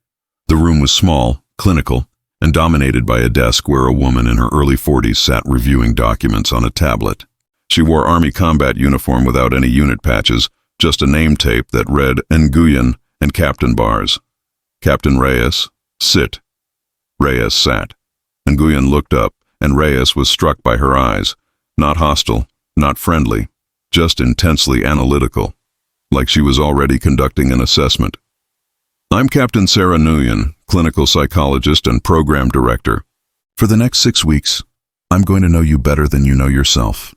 The room was small, clinical, and dominated by a desk where a woman in her early 40s sat reviewing documents on a tablet. She wore Army combat uniform without any unit patches, just a name tape that read Nguyen and Captain bars. Captain Reyes, sit. Reyes sat. Nguyen looked up, and Reyes was struck by her eyes. Not hostile, not friendly, just intensely analytical, like she was already conducting an assessment. I'm Captain Sarah Nguyen, clinical psychologist and program director. For the next 6 weeks, I'm going to know you better than you know yourself.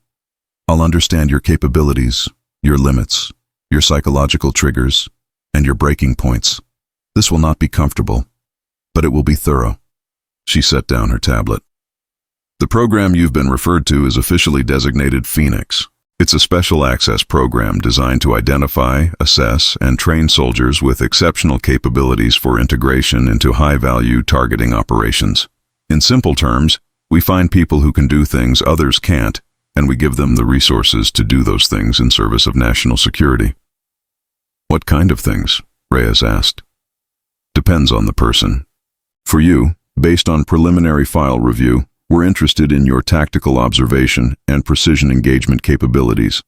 I'll understand your capabilities, your limits, your psychological triggers, and your breaking points. This will not be comfortable, but it will be thorough. She set down her tablet. The program you've been referred to is officially designated Phoenix. It's a special access program designed to identify, assess, and train soldiers with exceptional capabilities for integration into high-value targeting operations. In simple terms, we find people who can do things others can't, and we give them the resources to do those things in service of national security. What kind of things? Reyes asked. Depends on the person. For you, based on preliminary file review, we're interested in your tactical observation and precision engagement capabilities.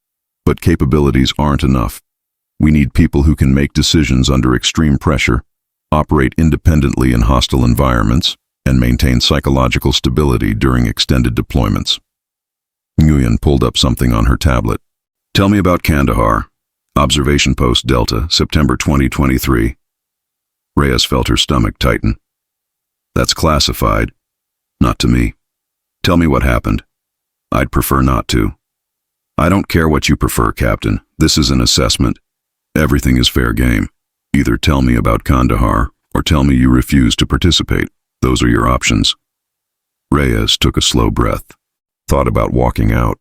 But capabilities aren't enough. We need people who can make decisions under extreme pressure, operate independently in hostile environments, and maintain psychological stability during extended deployments. Nguyen pulled up something on her tablet. Tell me about Kandahar. Observation Post Delta, September 2023. Reyes felt her stomach tighten. That's classified. Not to me. Tell me what happened. I'd prefer not to. I don't care what you prefer, Captain. This is an assessment. Everything is fair game. Either tell me about Kandahar, or tell me you refuse to participate. Those are your options. Reyes took a slow breath. Thought about walking out.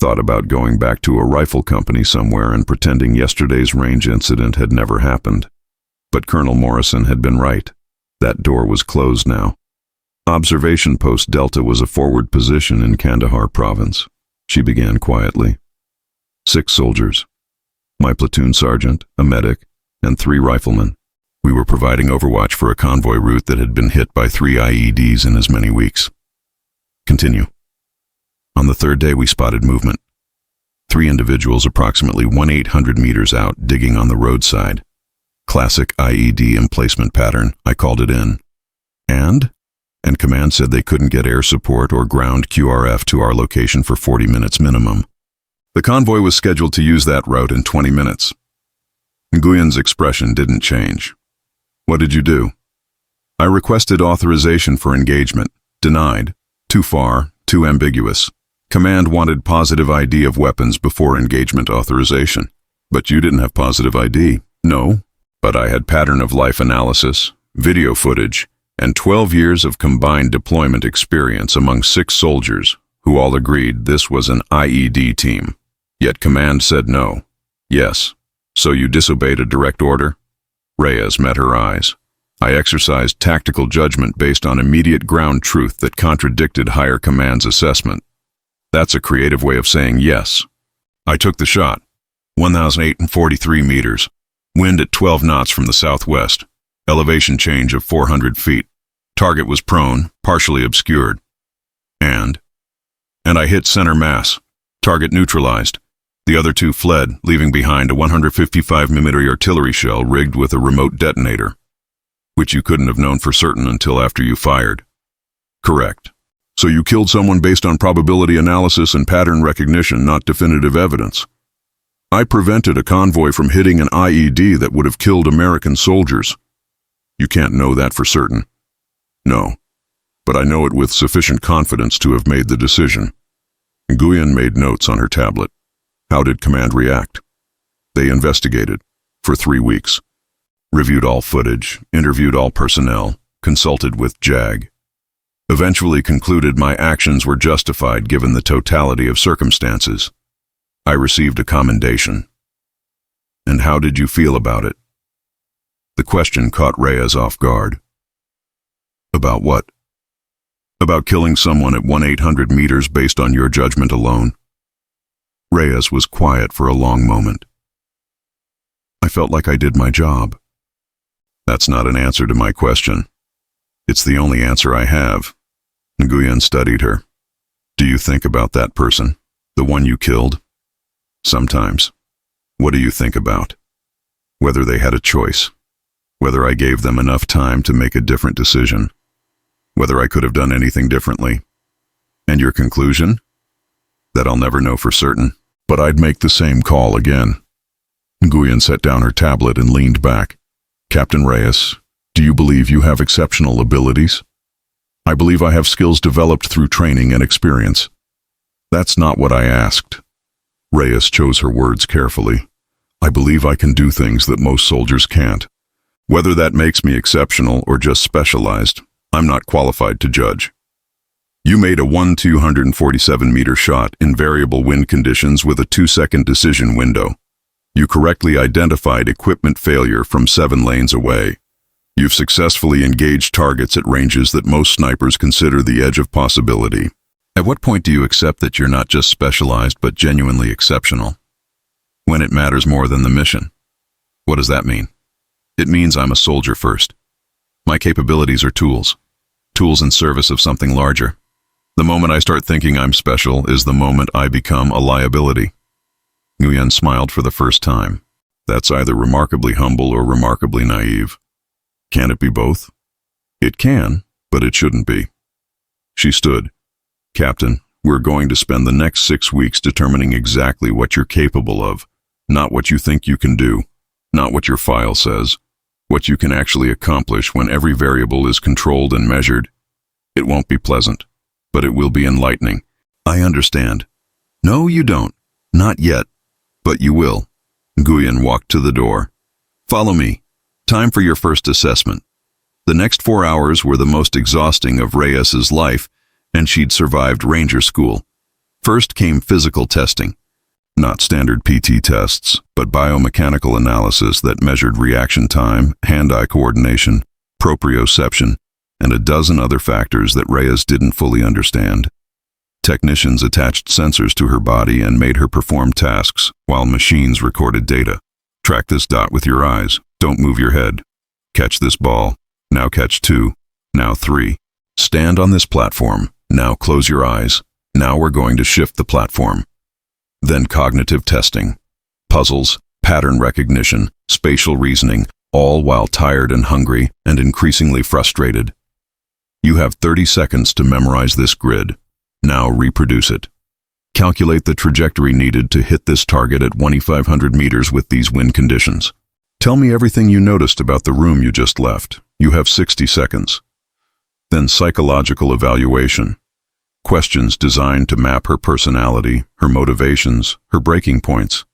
Thought about going back to a rifle company somewhere and pretending yesterday's range incident had never happened. But Colonel Morrison had been right. That door was closed now. Observation Post Delta was a forward position in Kandahar province. She began quietly. 6 soldiers. My platoon sergeant, a medic, and 3 riflemen. We were providing overwatch for a convoy route that had been hit by 3 IEDs in as many weeks. Continue. On the 3rd day we spotted movement. 3 individuals approximately 1,800 meters out digging on the roadside. Classic IED emplacement pattern, I called it in. And command said they couldn't get air support or ground QRF to our location for 40 minutes minimum. The convoy was scheduled to use that route in 20 minutes. Nguyen's expression didn't change. What did you do? I requested authorization for engagement. Denied. Too far, too ambiguous. Command wanted positive ID of weapons before engagement authorization. But you didn't have positive ID. No, but I had pattern of life analysis, video footage, and 12 years of combined deployment experience among 6 soldiers who all agreed this was an IED team. Yet command said no. Yes. So you disobeyed a direct order? Reyes met her eyes. I exercised tactical judgment based on immediate ground truth that contradicted higher command's assessment. That's a creative way of saying yes. I took the shot. 1,043 meters. Wind at 12 knots from the southwest. Elevation change of 400 feet. Target was prone, partially obscured. And I hit center mass. Target neutralized. The other two fled, leaving behind a 155mm artillery shell rigged with a remote detonator, which you couldn't have known for certain until after you fired. Correct. So you killed someone based on probability analysis and pattern recognition, not definitive evidence. I prevented a convoy from hitting an IED that would have killed American soldiers. You can't know that for certain. No, but I know it with sufficient confidence to have made the decision. Nguyen made notes on her tablet. How did command react? They investigated for 3 weeks. Reviewed all footage, interviewed all personnel, consulted with JAG. Eventually concluded my actions were justified given the totality of circumstances. I received a commendation. And how did you feel about it? The question caught Reyes off guard. About what? About killing someone at 1,800 meters based on your judgment alone? Reyes was quiet for a long moment. I felt like I did my job. That's not an answer to my question. It's the only answer I have. Nguyen studied her. Do you think about that person? The one you killed? Sometimes. What do you think about? Whether they had a choice. Whether I gave them enough time to make a different decision. Whether I could have done anything differently. And your conclusion? That I'll never know for certain. But I'd make the same call again. Nguyen set down her tablet and leaned back. Captain Reyes, do you believe you have exceptional abilities? I believe I have skills developed through training and experience. That's not what I asked. Reyes chose her words carefully. I believe I can do things that most soldiers can't. Whether that makes me exceptional or just specialized, I'm not qualified to judge. You made a 247-meter shot in variable wind conditions with a 2-second decision window. You correctly identified equipment failure from 7 lanes away. You've successfully engaged targets at ranges that most snipers consider the edge of possibility. At what point do you accept that you're not just specialized but genuinely exceptional? When it matters more than the mission. What does that mean? It means I'm a soldier first. My capabilities are tools. Tools in service of something larger. The moment I start thinking I'm special is the moment I become a liability. Nguyen smiled for the first time. That's either remarkably humble or remarkably naive. Can it be both? It can, but it shouldn't be. She stood. Captain, we're going to spend the next 6 weeks determining exactly what you're capable of, not what you think you can do, not what your file says, what you can actually accomplish when every variable is controlled and measured. It won't be pleasant, but it will be enlightening. I understand. No, you don't. Not yet. But you will. Nguyen walked to the door. Follow me. Time for your first assessment. The next 4 hours were the most exhausting of Reyes's life, and she'd survived Ranger School. First came physical testing. Not standard PT tests, but biomechanical analysis that measured reaction time, hand-eye coordination, proprioception, and a dozen other factors that Reyes didn't fully understand. Technicians attached sensors to her body and made her perform tasks, while machines recorded data. Track this dot with your eyes. Don't move your head. Catch this ball. Now catch 2. Now 3. Stand on this platform. Now close your eyes. Now we're going to shift the platform. Then cognitive testing. Puzzles, pattern recognition, spatial reasoning, all while tired and hungry and increasingly frustrated. You have 30 seconds to memorize this grid. Now reproduce it. Calculate the trajectory needed to hit this target at 2,500 meters with these wind conditions. Tell me everything you noticed about the room you just left. You have 60 seconds. Then psychological evaluation. Questions designed to map her personality, her motivations, her breaking points.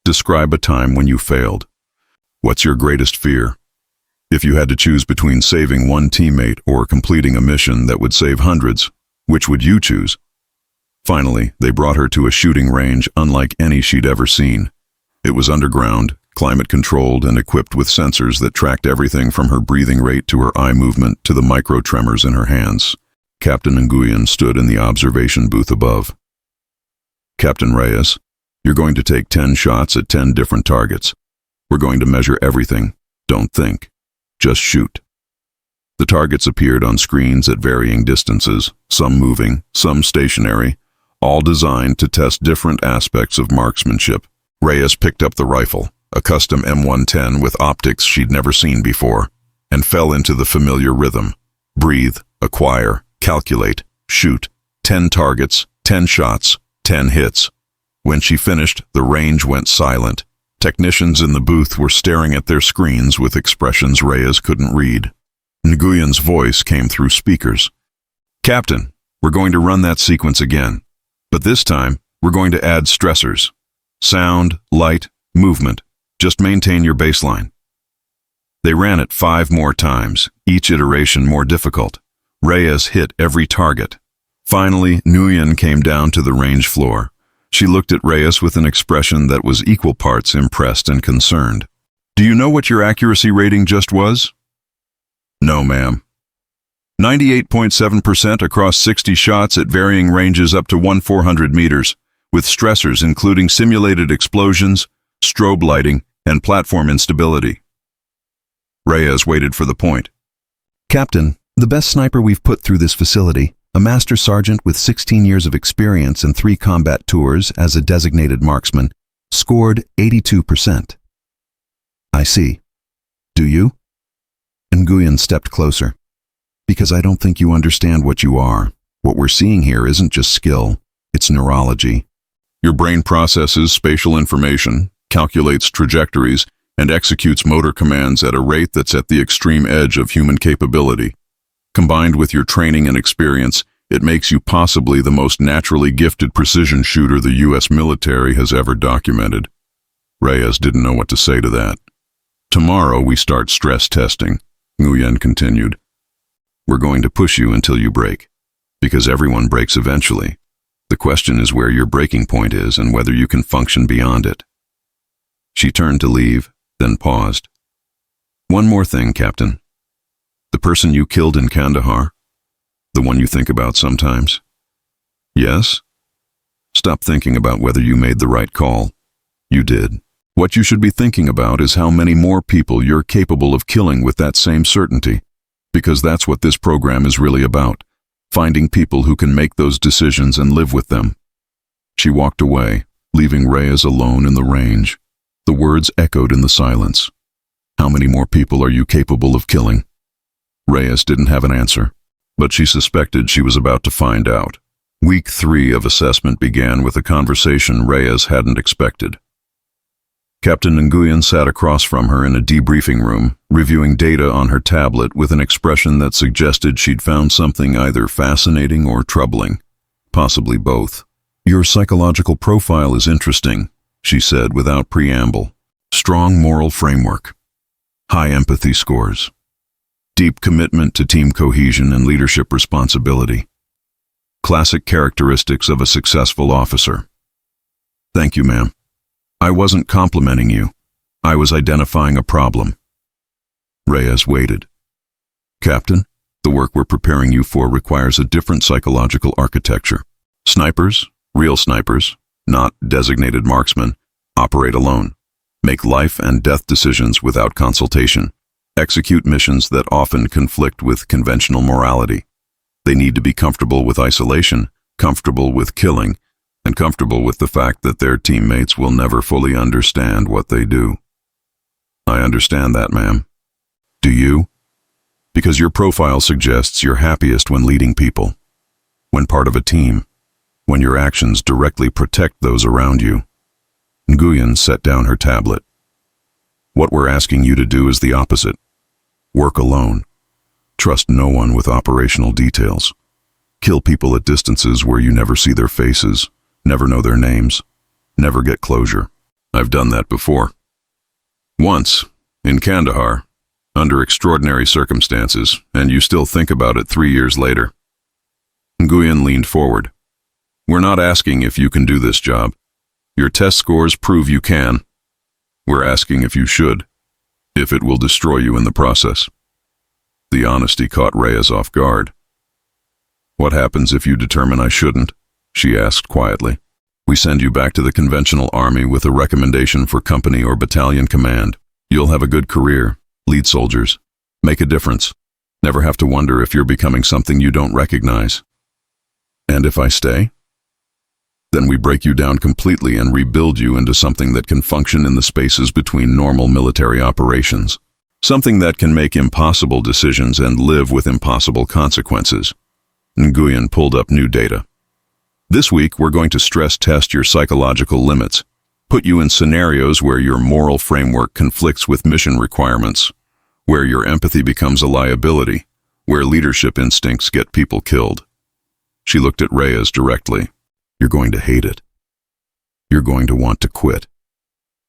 Describe a time when you failed. What's your greatest fear? If you had to choose between saving one teammate or completing a mission that would save hundreds, which would you choose? Finally, they brought her to a shooting range unlike any she'd ever seen. It was underground, climate-controlled and equipped with sensors that tracked everything from her breathing rate to her eye movement to the micro-tremors in her hands. Captain Nguyen stood in the observation booth above. "Captain Reyes, you're going to take 10 shots at 10 different targets. We're going to measure everything. Don't think. Just shoot." The targets appeared on screens at varying distances, some moving, some stationary, all designed to test different aspects of marksmanship. Reyes picked up the rifle, a custom M110 with optics she'd never seen before, and fell into the familiar rhythm. Breathe, acquire, calculate, shoot. 10 targets, 10 shots, 10 hits. When she finished, the range went silent. Technicians in the booth were staring at their screens with expressions Reyes couldn't read. Nguyen's voice came through speakers. "Captain, we're going to run that sequence again, but this time we're going to add stressors. Sound, light, movement. Just maintain your baseline." They ran it 5 more times, each iteration more difficult. Reyes hit every target. Finally, Nguyen came down to the range floor. She looked at Reyes with an expression that was equal parts impressed and concerned. "Do you know what your accuracy rating just was?" "No, ma'am." 98.7% across 60 shots at varying ranges up to 1,400 meters, with stressors including simulated explosions, strobe lighting, and platform instability. Reyes waited for the point. "Captain, the best sniper we've put through this facility, a master sergeant with 16 years of experience and 3 combat tours as a designated marksman, scored 82%. "I see. Do you?" Nguyen stepped closer. "Because I don't think you understand what you are. What we're seeing here isn't just skill, it's neurology." Your brain processes spatial information, calculates trajectories, and executes motor commands at a rate that's at the extreme edge of human capability. Combined with your training and experience, it makes you possibly the most naturally gifted precision shooter the U.S. military has ever documented. Reyes didn't know what to say to that. "Tomorrow we start stress testing," Nguyen continued. "We're going to push you until you break, because everyone breaks eventually. The question is where your breaking point is and whether you can function beyond it." She turned to leave, then paused. "One more thing, Captain. The person you killed in Kandahar, the one you think about sometimes?" "Yes?" "Stop thinking about whether you made the right call. You did. What you should be thinking about is how many more people you're capable of killing with that same certainty, because that's what this program is really about, finding people who can make those decisions and live with them." She walked away, leaving Reyes alone in the range. The words echoed in the silence. "How many more people are you capable of killing?" Reyes didn't have an answer, but she suspected she was about to find out. Week 3 of assessment began with a conversation Reyes hadn't expected. Captain Nguyen sat across from her in a debriefing room, reviewing data on her tablet with an expression that suggested she'd found something either fascinating or troubling, possibly both. "Your psychological profile is interesting," she said without preamble. "Strong moral framework, high empathy scores, deep commitment to team cohesion and leadership responsibility. Classic characteristics of a successful officer." "Thank you, ma'am. I wasn't complimenting you. I was identifying a problem." Reyes waited. "Captain, the work we're preparing you for requires a different psychological architecture. Snipers, real snipers, not designated marksmen, operate alone, make life and death decisions without consultation, execute missions that often conflict with conventional morality. They need to be comfortable with isolation, comfortable with killing, and comfortable with the fact that their teammates will never fully understand what they do." "I understand that, ma'am. Do you? Because your profile suggests you're happiest when leading people, when part of a team, when your actions directly protect those around you." Nguyen set down her tablet. "What we're asking you to do is the opposite. Work alone. Trust no one with operational details. Kill people at distances where you never see their faces, never know their names, never get closure. I've done that before. Once, in Kandahar, under extraordinary circumstances, and you still think about it 3 years later." Nguyen leaned forward. "We're not asking if you can do this job. Your test scores prove you can. We're asking if you should, if it will destroy you in the process. The honesty caught Reyes off guard. What happens if you determine I shouldn't? She asked quietly. We send you back to the conventional army with a recommendation for company or battalion command. You'll have a good career, lead soldiers, make a difference, never have to wonder if you're becoming something you don't recognize. And if I stay? Then we break you down completely and rebuild you into something that can function in the spaces between normal military operations. Something that can make impossible decisions and live with impossible consequences. Nguyen pulled up new data. This week, we're going to stress test your psychological limits, put you in scenarios where your moral framework conflicts with mission requirements, where your empathy becomes a liability, where leadership instincts get people killed. She looked at Reyes directly. You're going to hate it. You're going to want to quit.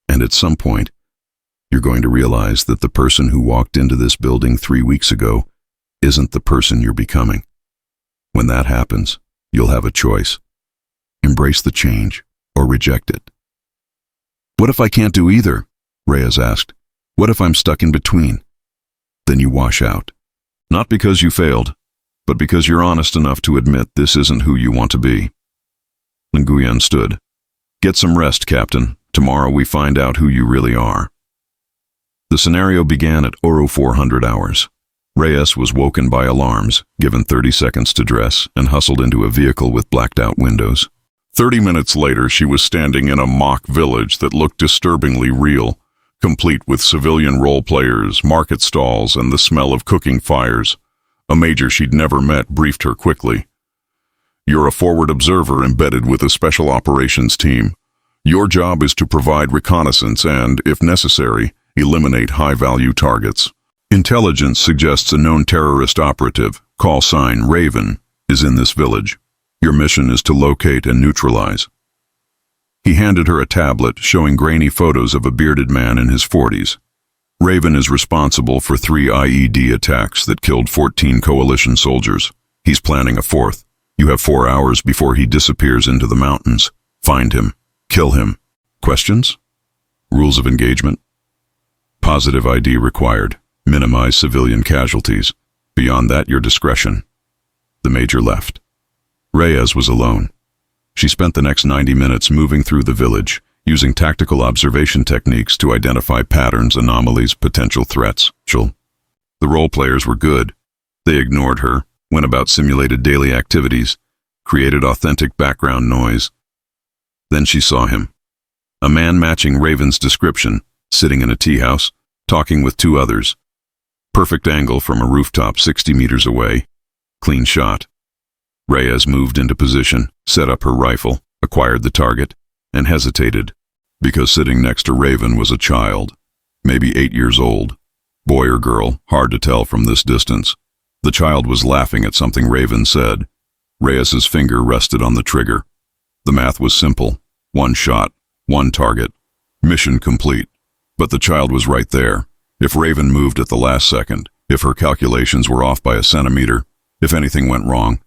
And at some point, you're going to realize that the person who walked into this building 3 weeks ago isn't the person you're becoming. When that happens, you'll have a choice. Embrace the change or reject it. What if I can't do either? Reyes asked. What if I'm stuck in between? Then you wash out. Not because you failed, but because you're honest enough to admit this isn't who you want to be. Nguyen stood. Get some rest, Captain. Tomorrow we find out who you really are. The scenario began at 0400 hours. Reyes was woken by alarms, given 30 seconds to dress, and hustled into a vehicle with blacked-out windows. 30 minutes later, she was standing in a mock village that looked disturbingly real, complete with civilian role players, market stalls, and the smell of cooking fires. A major she'd never met briefed her quickly. You're a forward observer embedded with a special operations team. Your job is to provide reconnaissance and, if necessary, eliminate high-value targets. Intelligence suggests a known terrorist operative, call sign Raven, is in this village. Your mission is to locate and neutralize. He handed her a tablet showing grainy photos of a bearded man in his 40s. Raven is responsible for 3 IED attacks that killed 14 coalition soldiers. He's planning a 4th. You have 4 hours before he disappears into the mountains. Find him. Kill him. Questions? Rules of engagement? Positive ID required. Minimize civilian casualties. Beyond that, your discretion. The major left. Reyes was alone. She spent the next 90 minutes moving through the village, using tactical observation techniques to identify patterns, anomalies, potential threats. The role players were good. They ignored her, went about simulated daily activities, created authentic background noise. Then she saw him. A man matching Raven's description, sitting in a tea house, talking with 2 others. Perfect angle from a rooftop 60 meters away. Clean shot. Reyes moved into position, set up her rifle, acquired the target, and hesitated, because sitting next to Raven was a child, maybe 8 years old. Boy or girl, hard to tell from this distance. The child was laughing at something Raven said. Reyes's finger rested on the trigger. The math was simple. 1 shot, 1 target. Mission complete. But the child was right there. If Raven moved at the last second, if her calculations were off by a centimeter, if anything went wrong,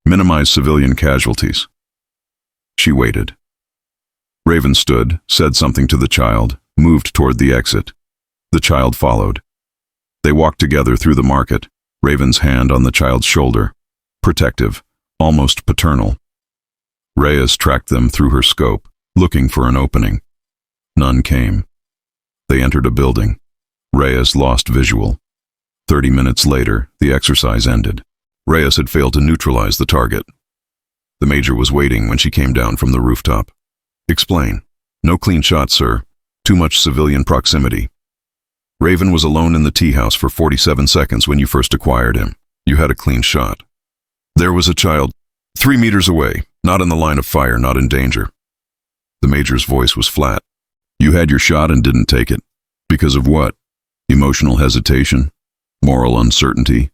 minimize civilian casualties. She waited. Raven stood, said something to the child, moved toward the exit. The child followed. They walked together through the market, Raven's hand on the child's shoulder, protective, almost paternal. Reyes tracked them through her scope, looking for an opening. None came. They entered a building. Reyes lost visual. 30 minutes later, the exercise ended. Reyes had failed to neutralize the target. The major was waiting when she came down from the rooftop. Explain. No clean shot, sir. Too much civilian proximity. Raven was alone in the tea house for 47 seconds when you first acquired him. You had a clean shot. There was a child 3 meters away, not in the line of fire, not in danger. The major's voice was flat. You had your shot and didn't take it. Because of what? Emotional hesitation? Moral uncertainty?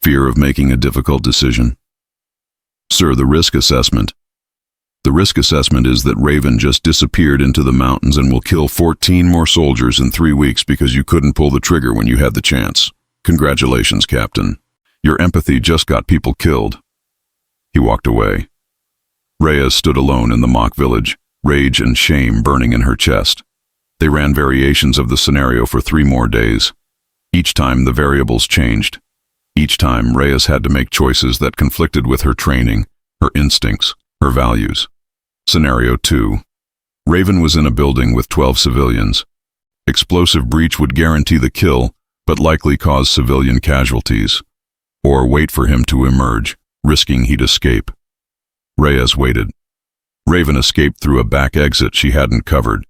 Fear of making a difficult decision? Sir, the risk assessment. The risk assessment is that Raven just disappeared into the mountains and will kill 14 more soldiers in 3 weeks because you couldn't pull the trigger when you had the chance. Congratulations, Captain. Your empathy just got people killed. He walked away. Reyes stood alone in the mock village, rage and shame burning in her chest. They ran variations of the scenario for 3 more days. Each time the variables changed. Each time Reyes had to make choices that conflicted with her training, her instincts, her values. Scenario 2. Raven was in a building with 12 civilians. Explosive breach would guarantee the kill, but likely cause civilian casualties. Or wait for him to emerge, risking he'd escape. Reyes waited. Raven escaped through a back exit she hadn't covered.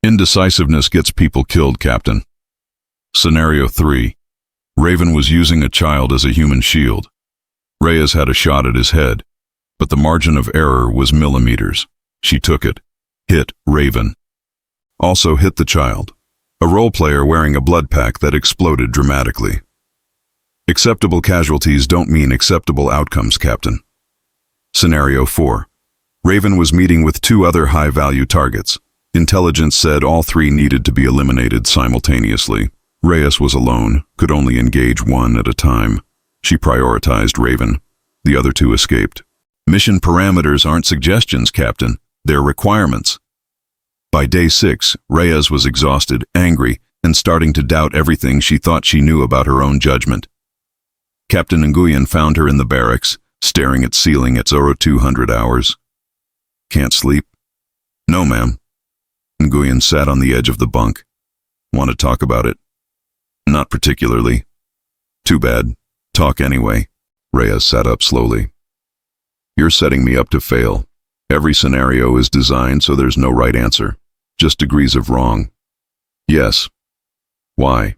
Indecisiveness gets people killed, Captain. Scenario 3. Raven was using a child as a human shield. Reyes had a shot at his head, but the margin of error was millimeters. She took it. Hit Raven. Also hit the child, a role player wearing a blood pack that exploded dramatically. Acceptable casualties don't mean acceptable outcomes, Captain. Scenario 4. Raven was meeting with 2 other high-value targets. Intelligence said all 3 needed to be eliminated simultaneously. Reyes was alone, could only engage 1 at a time. She prioritized Raven. The other 2 escaped. Mission parameters aren't suggestions, Captain. They're requirements. By day 6, Reyes was exhausted, angry, and starting to doubt everything she thought she knew about her own judgment. Captain Nguyen found her in the barracks, staring at ceiling at 0200 hours. Can't sleep? No, ma'am. Nguyen sat on the edge of the bunk. Want to talk about it? Not particularly. Too bad. Talk anyway. Reyes sat up slowly. You're setting me up to fail. Every scenario is designed so there's no right answer, just degrees of wrong. Yes. Why?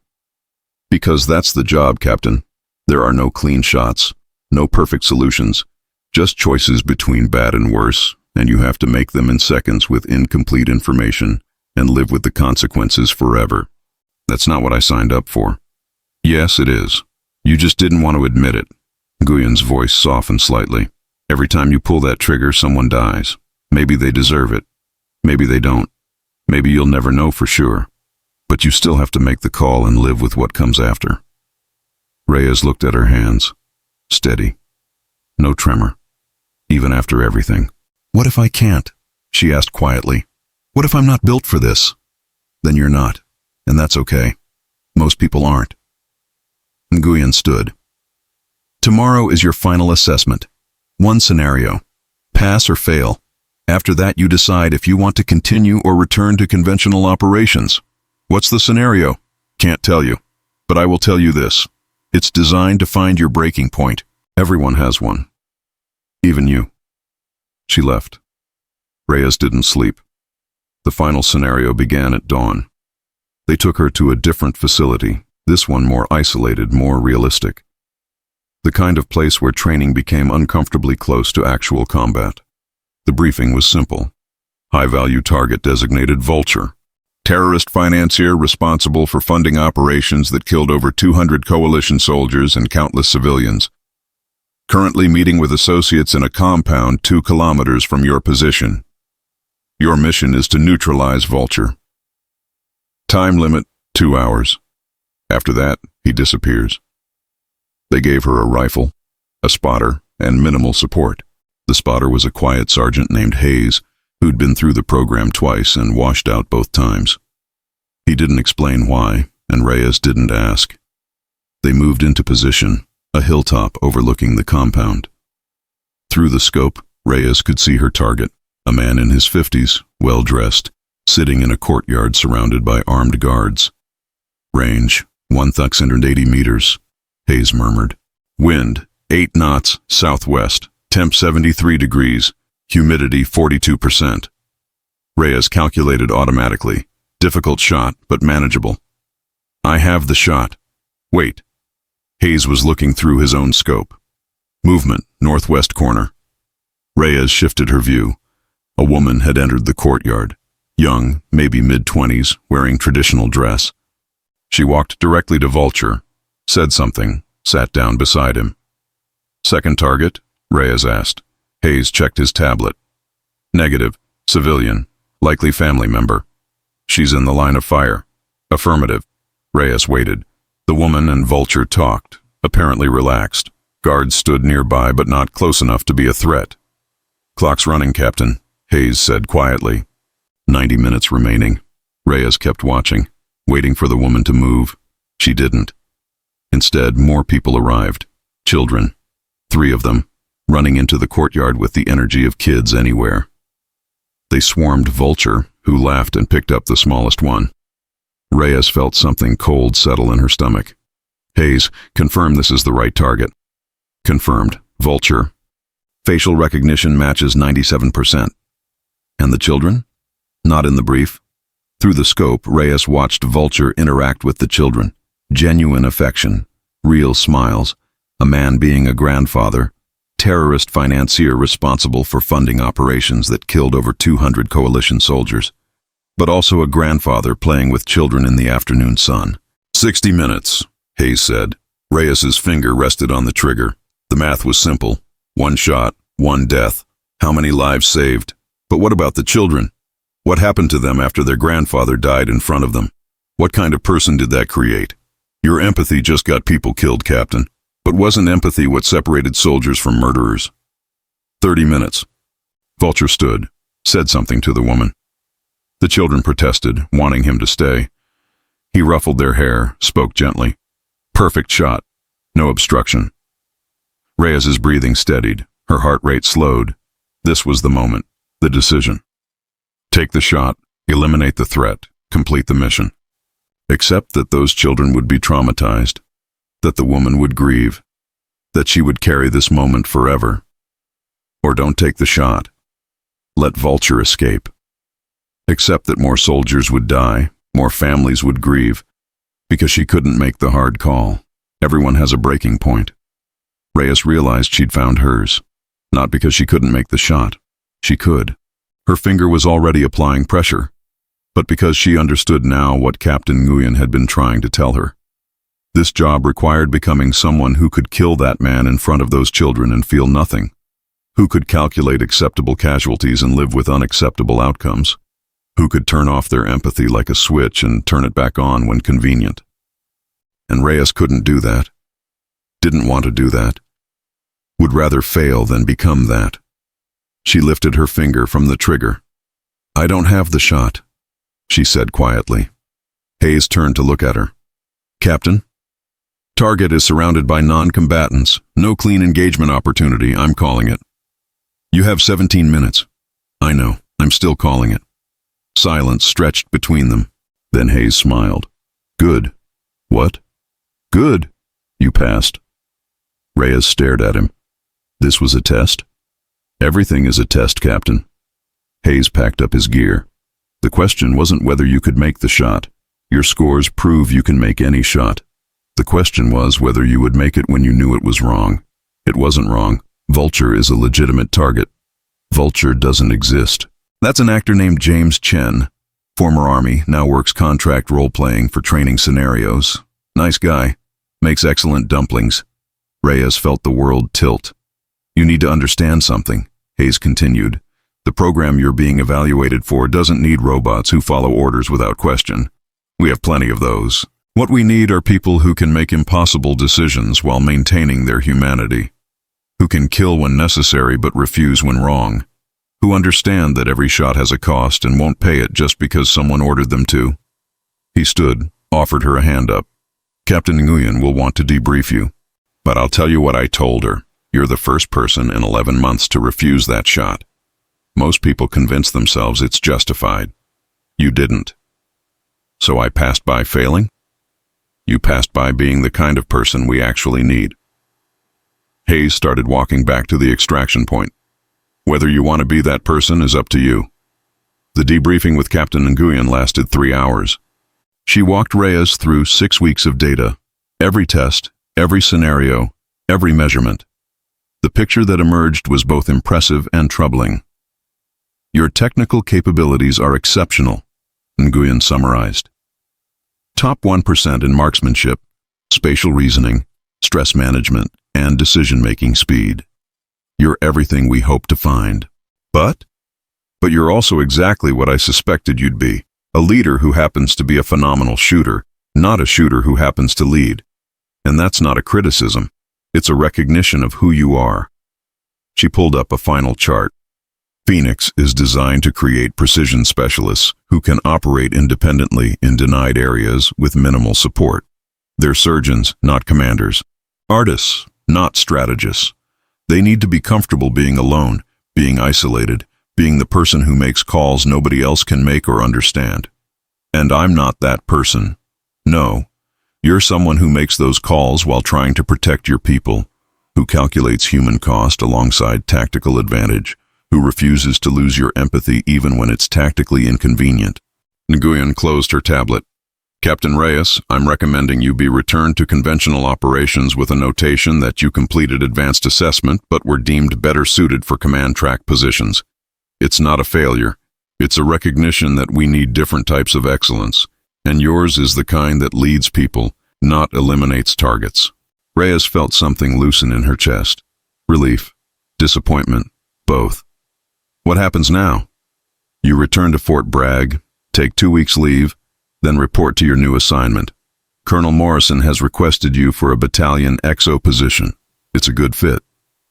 Because that's the job, Captain. There are no clean shots, no perfect solutions, just choices between bad and worse, and you have to make them in seconds with incomplete information and live with the consequences forever. That's not what I signed up for. Yes, it is. You just didn't want to admit it. Nguyen's voice softened slightly. Every time you pull that trigger, someone dies. Maybe they deserve it. Maybe they don't. Maybe you'll never know for sure. But you still have to make the call and live with what comes after. Reyes looked at her hands. Steady. No tremor. Even after everything. What if I can't? She asked quietly. What if I'm not built for this? Then you're not. And that's okay. Most people aren't. Nguyen stood. Tomorrow is your final assessment. 1 scenario. Pass or fail. After that, you decide if you want to continue or return to conventional operations. What's the scenario? Can't tell you. But I will tell you this. It's designed to find your breaking point. Everyone has one. Even you. She left. Reyes didn't sleep. The final scenario began at dawn. They took her to a different facility, this one more isolated, more realistic. The kind of place where training became uncomfortably close to actual combat. The briefing was simple. High-value target designated Vulture. Terrorist financier responsible for funding operations that killed over 200 coalition soldiers and countless civilians. Currently meeting with associates in a compound 2 kilometers from your position. Your mission is to neutralize Vulture. Time limit, 2 hours. After that, he disappears. They gave her a rifle, a spotter, and minimal support. The spotter was a quiet sergeant named Hayes, who'd been through the program twice and washed out both times. He didn't explain why, and Reyes didn't ask. They moved into position, a hilltop overlooking the compound. Through the scope, Reyes could see her target, a man in his 50s, well-dressed, sitting in a courtyard surrounded by armed guards. Range, 1,680 meters, Hayes murmured. Wind, 8 knots, southwest, temp 73 degrees, humidity 42%. Reyes calculated automatically. Difficult shot, but manageable. I have the shot. Wait. Hayes was looking through his own scope. Movement, northwest corner. Reyes shifted her view. A woman had entered the courtyard. Young, maybe mid-20s, wearing traditional dress. She walked directly to Vulture, said something, sat down beside him. Second target? Reyes asked. Hayes checked his tablet. Negative. Civilian. Likely family member. She's in the line of fire. Affirmative. Reyes waited. The woman and Vulture talked, apparently relaxed. Guards stood nearby but not close enough to be a threat. Clock's running, Captain, Hayes said quietly. 90 minutes remaining. Reyes kept watching, waiting for the woman to move. She didn't. Instead, more people arrived. Children. 3 of them, running into the courtyard with the energy of kids anywhere. They swarmed Vulture, who laughed and picked up the smallest one. Reyes felt something cold settle in her stomach. Hayes, confirm this is the right target. Confirmed. Vulture. Facial recognition matches 97%. And the children? Not in the brief. Through the scope, Reyes watched Vulture interact with the children. Genuine affection, real smiles, a man being a grandfather, terrorist financier responsible for funding operations that killed over 200 coalition soldiers, but also a grandfather playing with children in the afternoon sun. 60 minutes, Hayes said. Reyes's finger rested on the trigger. The math was simple. 1 shot, 1 death. How many lives saved? But what about the children? What happened to them after their grandfather died in front of them? What kind of person did that create? Your empathy just got people killed, Captain. But wasn't empathy what separated soldiers from murderers? 30 minutes. Vulture stood, said something to the woman. The children protested, wanting him to stay. He ruffled their hair, spoke gently. Perfect shot. No obstruction. Reyes's breathing steadied, her heart rate slowed. This was the moment, the decision. Take the shot, eliminate the threat, complete the mission. Accept that those children would be traumatized, that the woman would grieve, that she would carry this moment forever. Or don't take the shot. Let Vulture escape. Accept that more soldiers would die, more families would grieve, because she couldn't make the hard call. Everyone has a breaking point. Reyes realized she'd found hers, not because she couldn't make the shot. She could. Her finger was already applying pressure, but because she understood now what Captain Nguyen had been trying to tell her. This job required becoming someone who could kill that man in front of those children and feel nothing, who could calculate acceptable casualties and live with unacceptable outcomes, who could turn off their empathy like a switch and turn it back on when convenient. And Reyes couldn't do that, didn't want to do that, would rather fail than become that. She lifted her finger from the trigger. I don't have the shot, she said quietly. Hayes turned to look at her. Captain? Target is surrounded by non-combatants. No clean engagement opportunity, I'm calling it. You have 17 minutes. I know, I'm still calling it. Silence stretched between them. Then Hayes smiled. Good. What? Good. You passed. Reyes stared at him. This was a test? Everything is a test, Captain. Hayes packed up his gear. The question wasn't whether you could make the shot. Your scores prove you can make any shot. The question was whether you would make it when you knew it was wrong. It wasn't wrong. Vulture is a legitimate target. Vulture doesn't exist. That's an actor named James Chen. Former Army, now works contract role-playing for training scenarios. Nice guy. Makes excellent dumplings. Reyes felt the world tilt. You need to understand something, Hayes continued. The program you're being evaluated for doesn't need robots who follow orders without question. We have plenty of those. What we need are people who can make impossible decisions while maintaining their humanity, who can kill when necessary but refuse when wrong, who understand that every shot has a cost and won't pay it just because someone ordered them to. He stood, offered her a hand up. Captain Nguyen will want to debrief you, but I'll tell you what I told her. You're the first person in 11 months to refuse that shot. Most people convince themselves it's justified. You didn't. So I passed by failing? You passed by being the kind of person we actually need. Hayes started walking back to the extraction point. Whether you want to be that person is up to you. The debriefing with Captain Nguyen lasted 3 hours. She walked Reyes through 6 weeks of data. Every test, every scenario, every measurement. The picture that emerged was both impressive and troubling. Your technical capabilities are exceptional, Nguyen summarized. Top 1% in marksmanship, spatial reasoning, stress management, and decision-making speed. You're everything we hope to find. But you're also exactly what I suspected you'd be. A leader who happens to be a phenomenal shooter, not a shooter who happens to lead. And that's not a criticism. It's a recognition of who you are. She pulled up a final chart. Phoenix is designed to create precision specialists who can operate independently in denied areas with minimal support. They're surgeons, not commanders. Artists, not strategists. They need to be comfortable being alone, being isolated, being the person who makes calls nobody else can make or understand. And I'm not that person. No. You're someone who makes those calls while trying to protect your people, who calculates human cost alongside tactical advantage, who refuses to lose your empathy even when it's tactically inconvenient. Nguyen closed her tablet. Captain Reyes, I'm recommending you be returned to conventional operations with a notation that you completed advanced assessment but were deemed better suited for command track positions. It's not a failure. It's a recognition that we need different types of excellence, and yours is the kind that leads people, not eliminates targets. Reyes felt something loosen in her chest. Relief, disappointment, both. What happens now? You return to Fort Bragg, take 2 weeks leave, then report to your new assignment. Colonel Morrison has requested you for a battalion XO position. It's a good fit.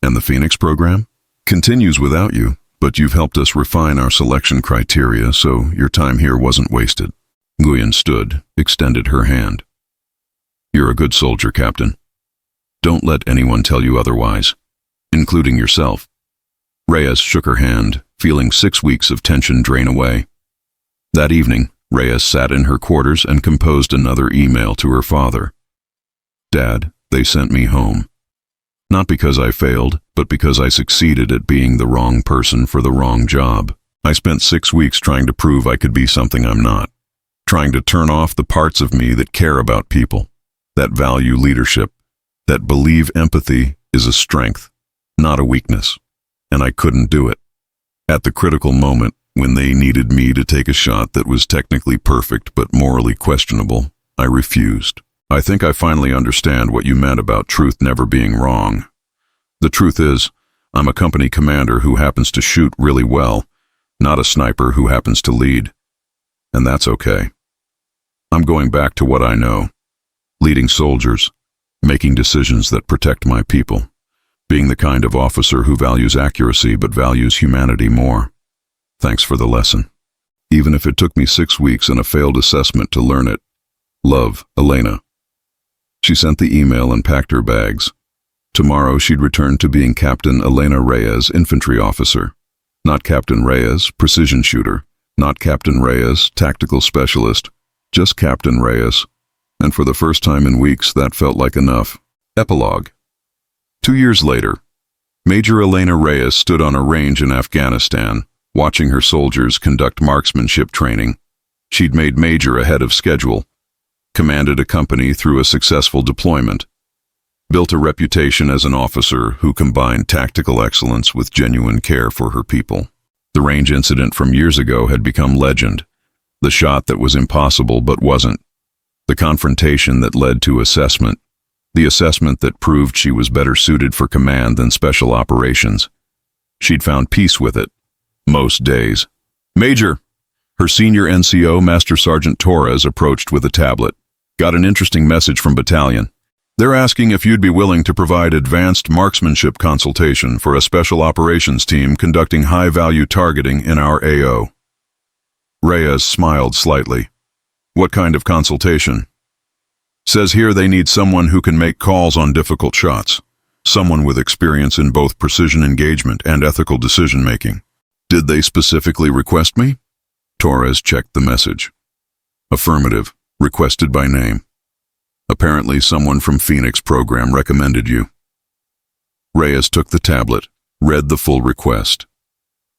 And the Phoenix program? Continues without you, but you've helped us refine our selection criteria, so your time here wasn't wasted. Nguyen stood, extended her hand. You're a good soldier, Captain. Don't let anyone tell you otherwise, including yourself. Reyes shook her hand, feeling 6 weeks of tension drain away. That evening, Reyes sat in her quarters and composed another email to her father. Dad, they sent me home. Not because I failed, but because I succeeded at being the wrong person for the wrong job. I spent 6 weeks trying to prove I could be something I'm not, trying to turn off the parts of me that care about people, that value leadership, that believe empathy is a strength, not a weakness. And I couldn't do it. At the critical moment, when they needed me to take a shot that was technically perfect but morally questionable, I refused. I think I finally understand what you meant about truth never being wrong. The truth is, I'm a company commander who happens to shoot really well, not a sniper who happens to lead. And that's okay. I'm going back to what I know. Leading soldiers, making decisions that protect my people. Being the kind of officer who values accuracy but values humanity more. Thanks for the lesson. Even if it took me 6 weeks and a failed assessment to learn it. Love, Elena. She sent the email and packed her bags. Tomorrow she'd return to being Captain Elena Reyes, infantry officer. Not Captain Reyes, precision shooter. Not Captain Reyes, tactical specialist. Just Captain Reyes. And for the first time in weeks, that felt like enough. Epilogue. 2 years later, Major Elena Reyes stood on a range in Afghanistan, watching her soldiers conduct marksmanship training. She'd made major ahead of schedule, commanded a company through a successful deployment, built a reputation as an officer who combined tactical excellence with genuine care for her people. The range incident from years ago had become legend, the shot that was impossible but wasn't, the confrontation that led to assessment, the assessment that proved she was better suited for command than special operations. She'd found peace with it, most days. Major! Her senior NCO, Master Sergeant Torres, approached with a tablet. Got an interesting message from battalion. They're asking if you'd be willing to provide advanced marksmanship consultation for a special operations team conducting high-value targeting in our AO. Reyes smiled slightly. What kind of consultation? Says here they need someone who can make calls on difficult shots. Someone with experience in both precision engagement and ethical decision-making. Did they specifically request me? Torres checked the message. Affirmative, requested by name. Apparently someone from Phoenix program recommended you. Reyes took the tablet, read the full request.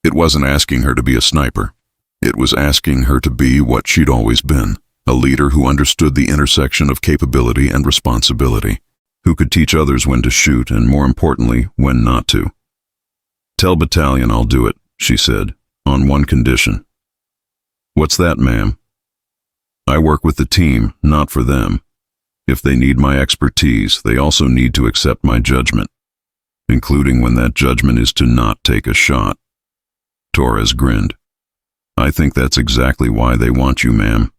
It wasn't asking her to be a sniper. It was asking her to be what she'd always been, a leader who understood the intersection of capability and responsibility, who could teach others when to shoot and, more importantly, when not to. Tell battalion I'll do it, she said, on one condition. What's that, ma'am? I work with the team, not for them. If they need my expertise, they also need to accept my judgment, including when that judgment is to not take a shot. Torres grinned. I think that's exactly why they want you, ma'am.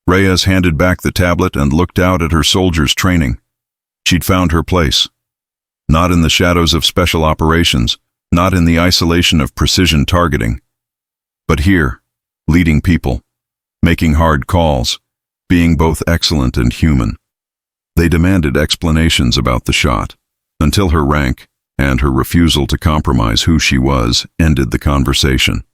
Reyes handed back the tablet and looked out at her soldiers' training. She'd found her place. Not in the shadows of special operations, not in the isolation of precision targeting, but here, leading people, making hard calls, being both excellent and human. They demanded explanations about the shot, until her rank and her refusal to compromise who she was ended the conversation.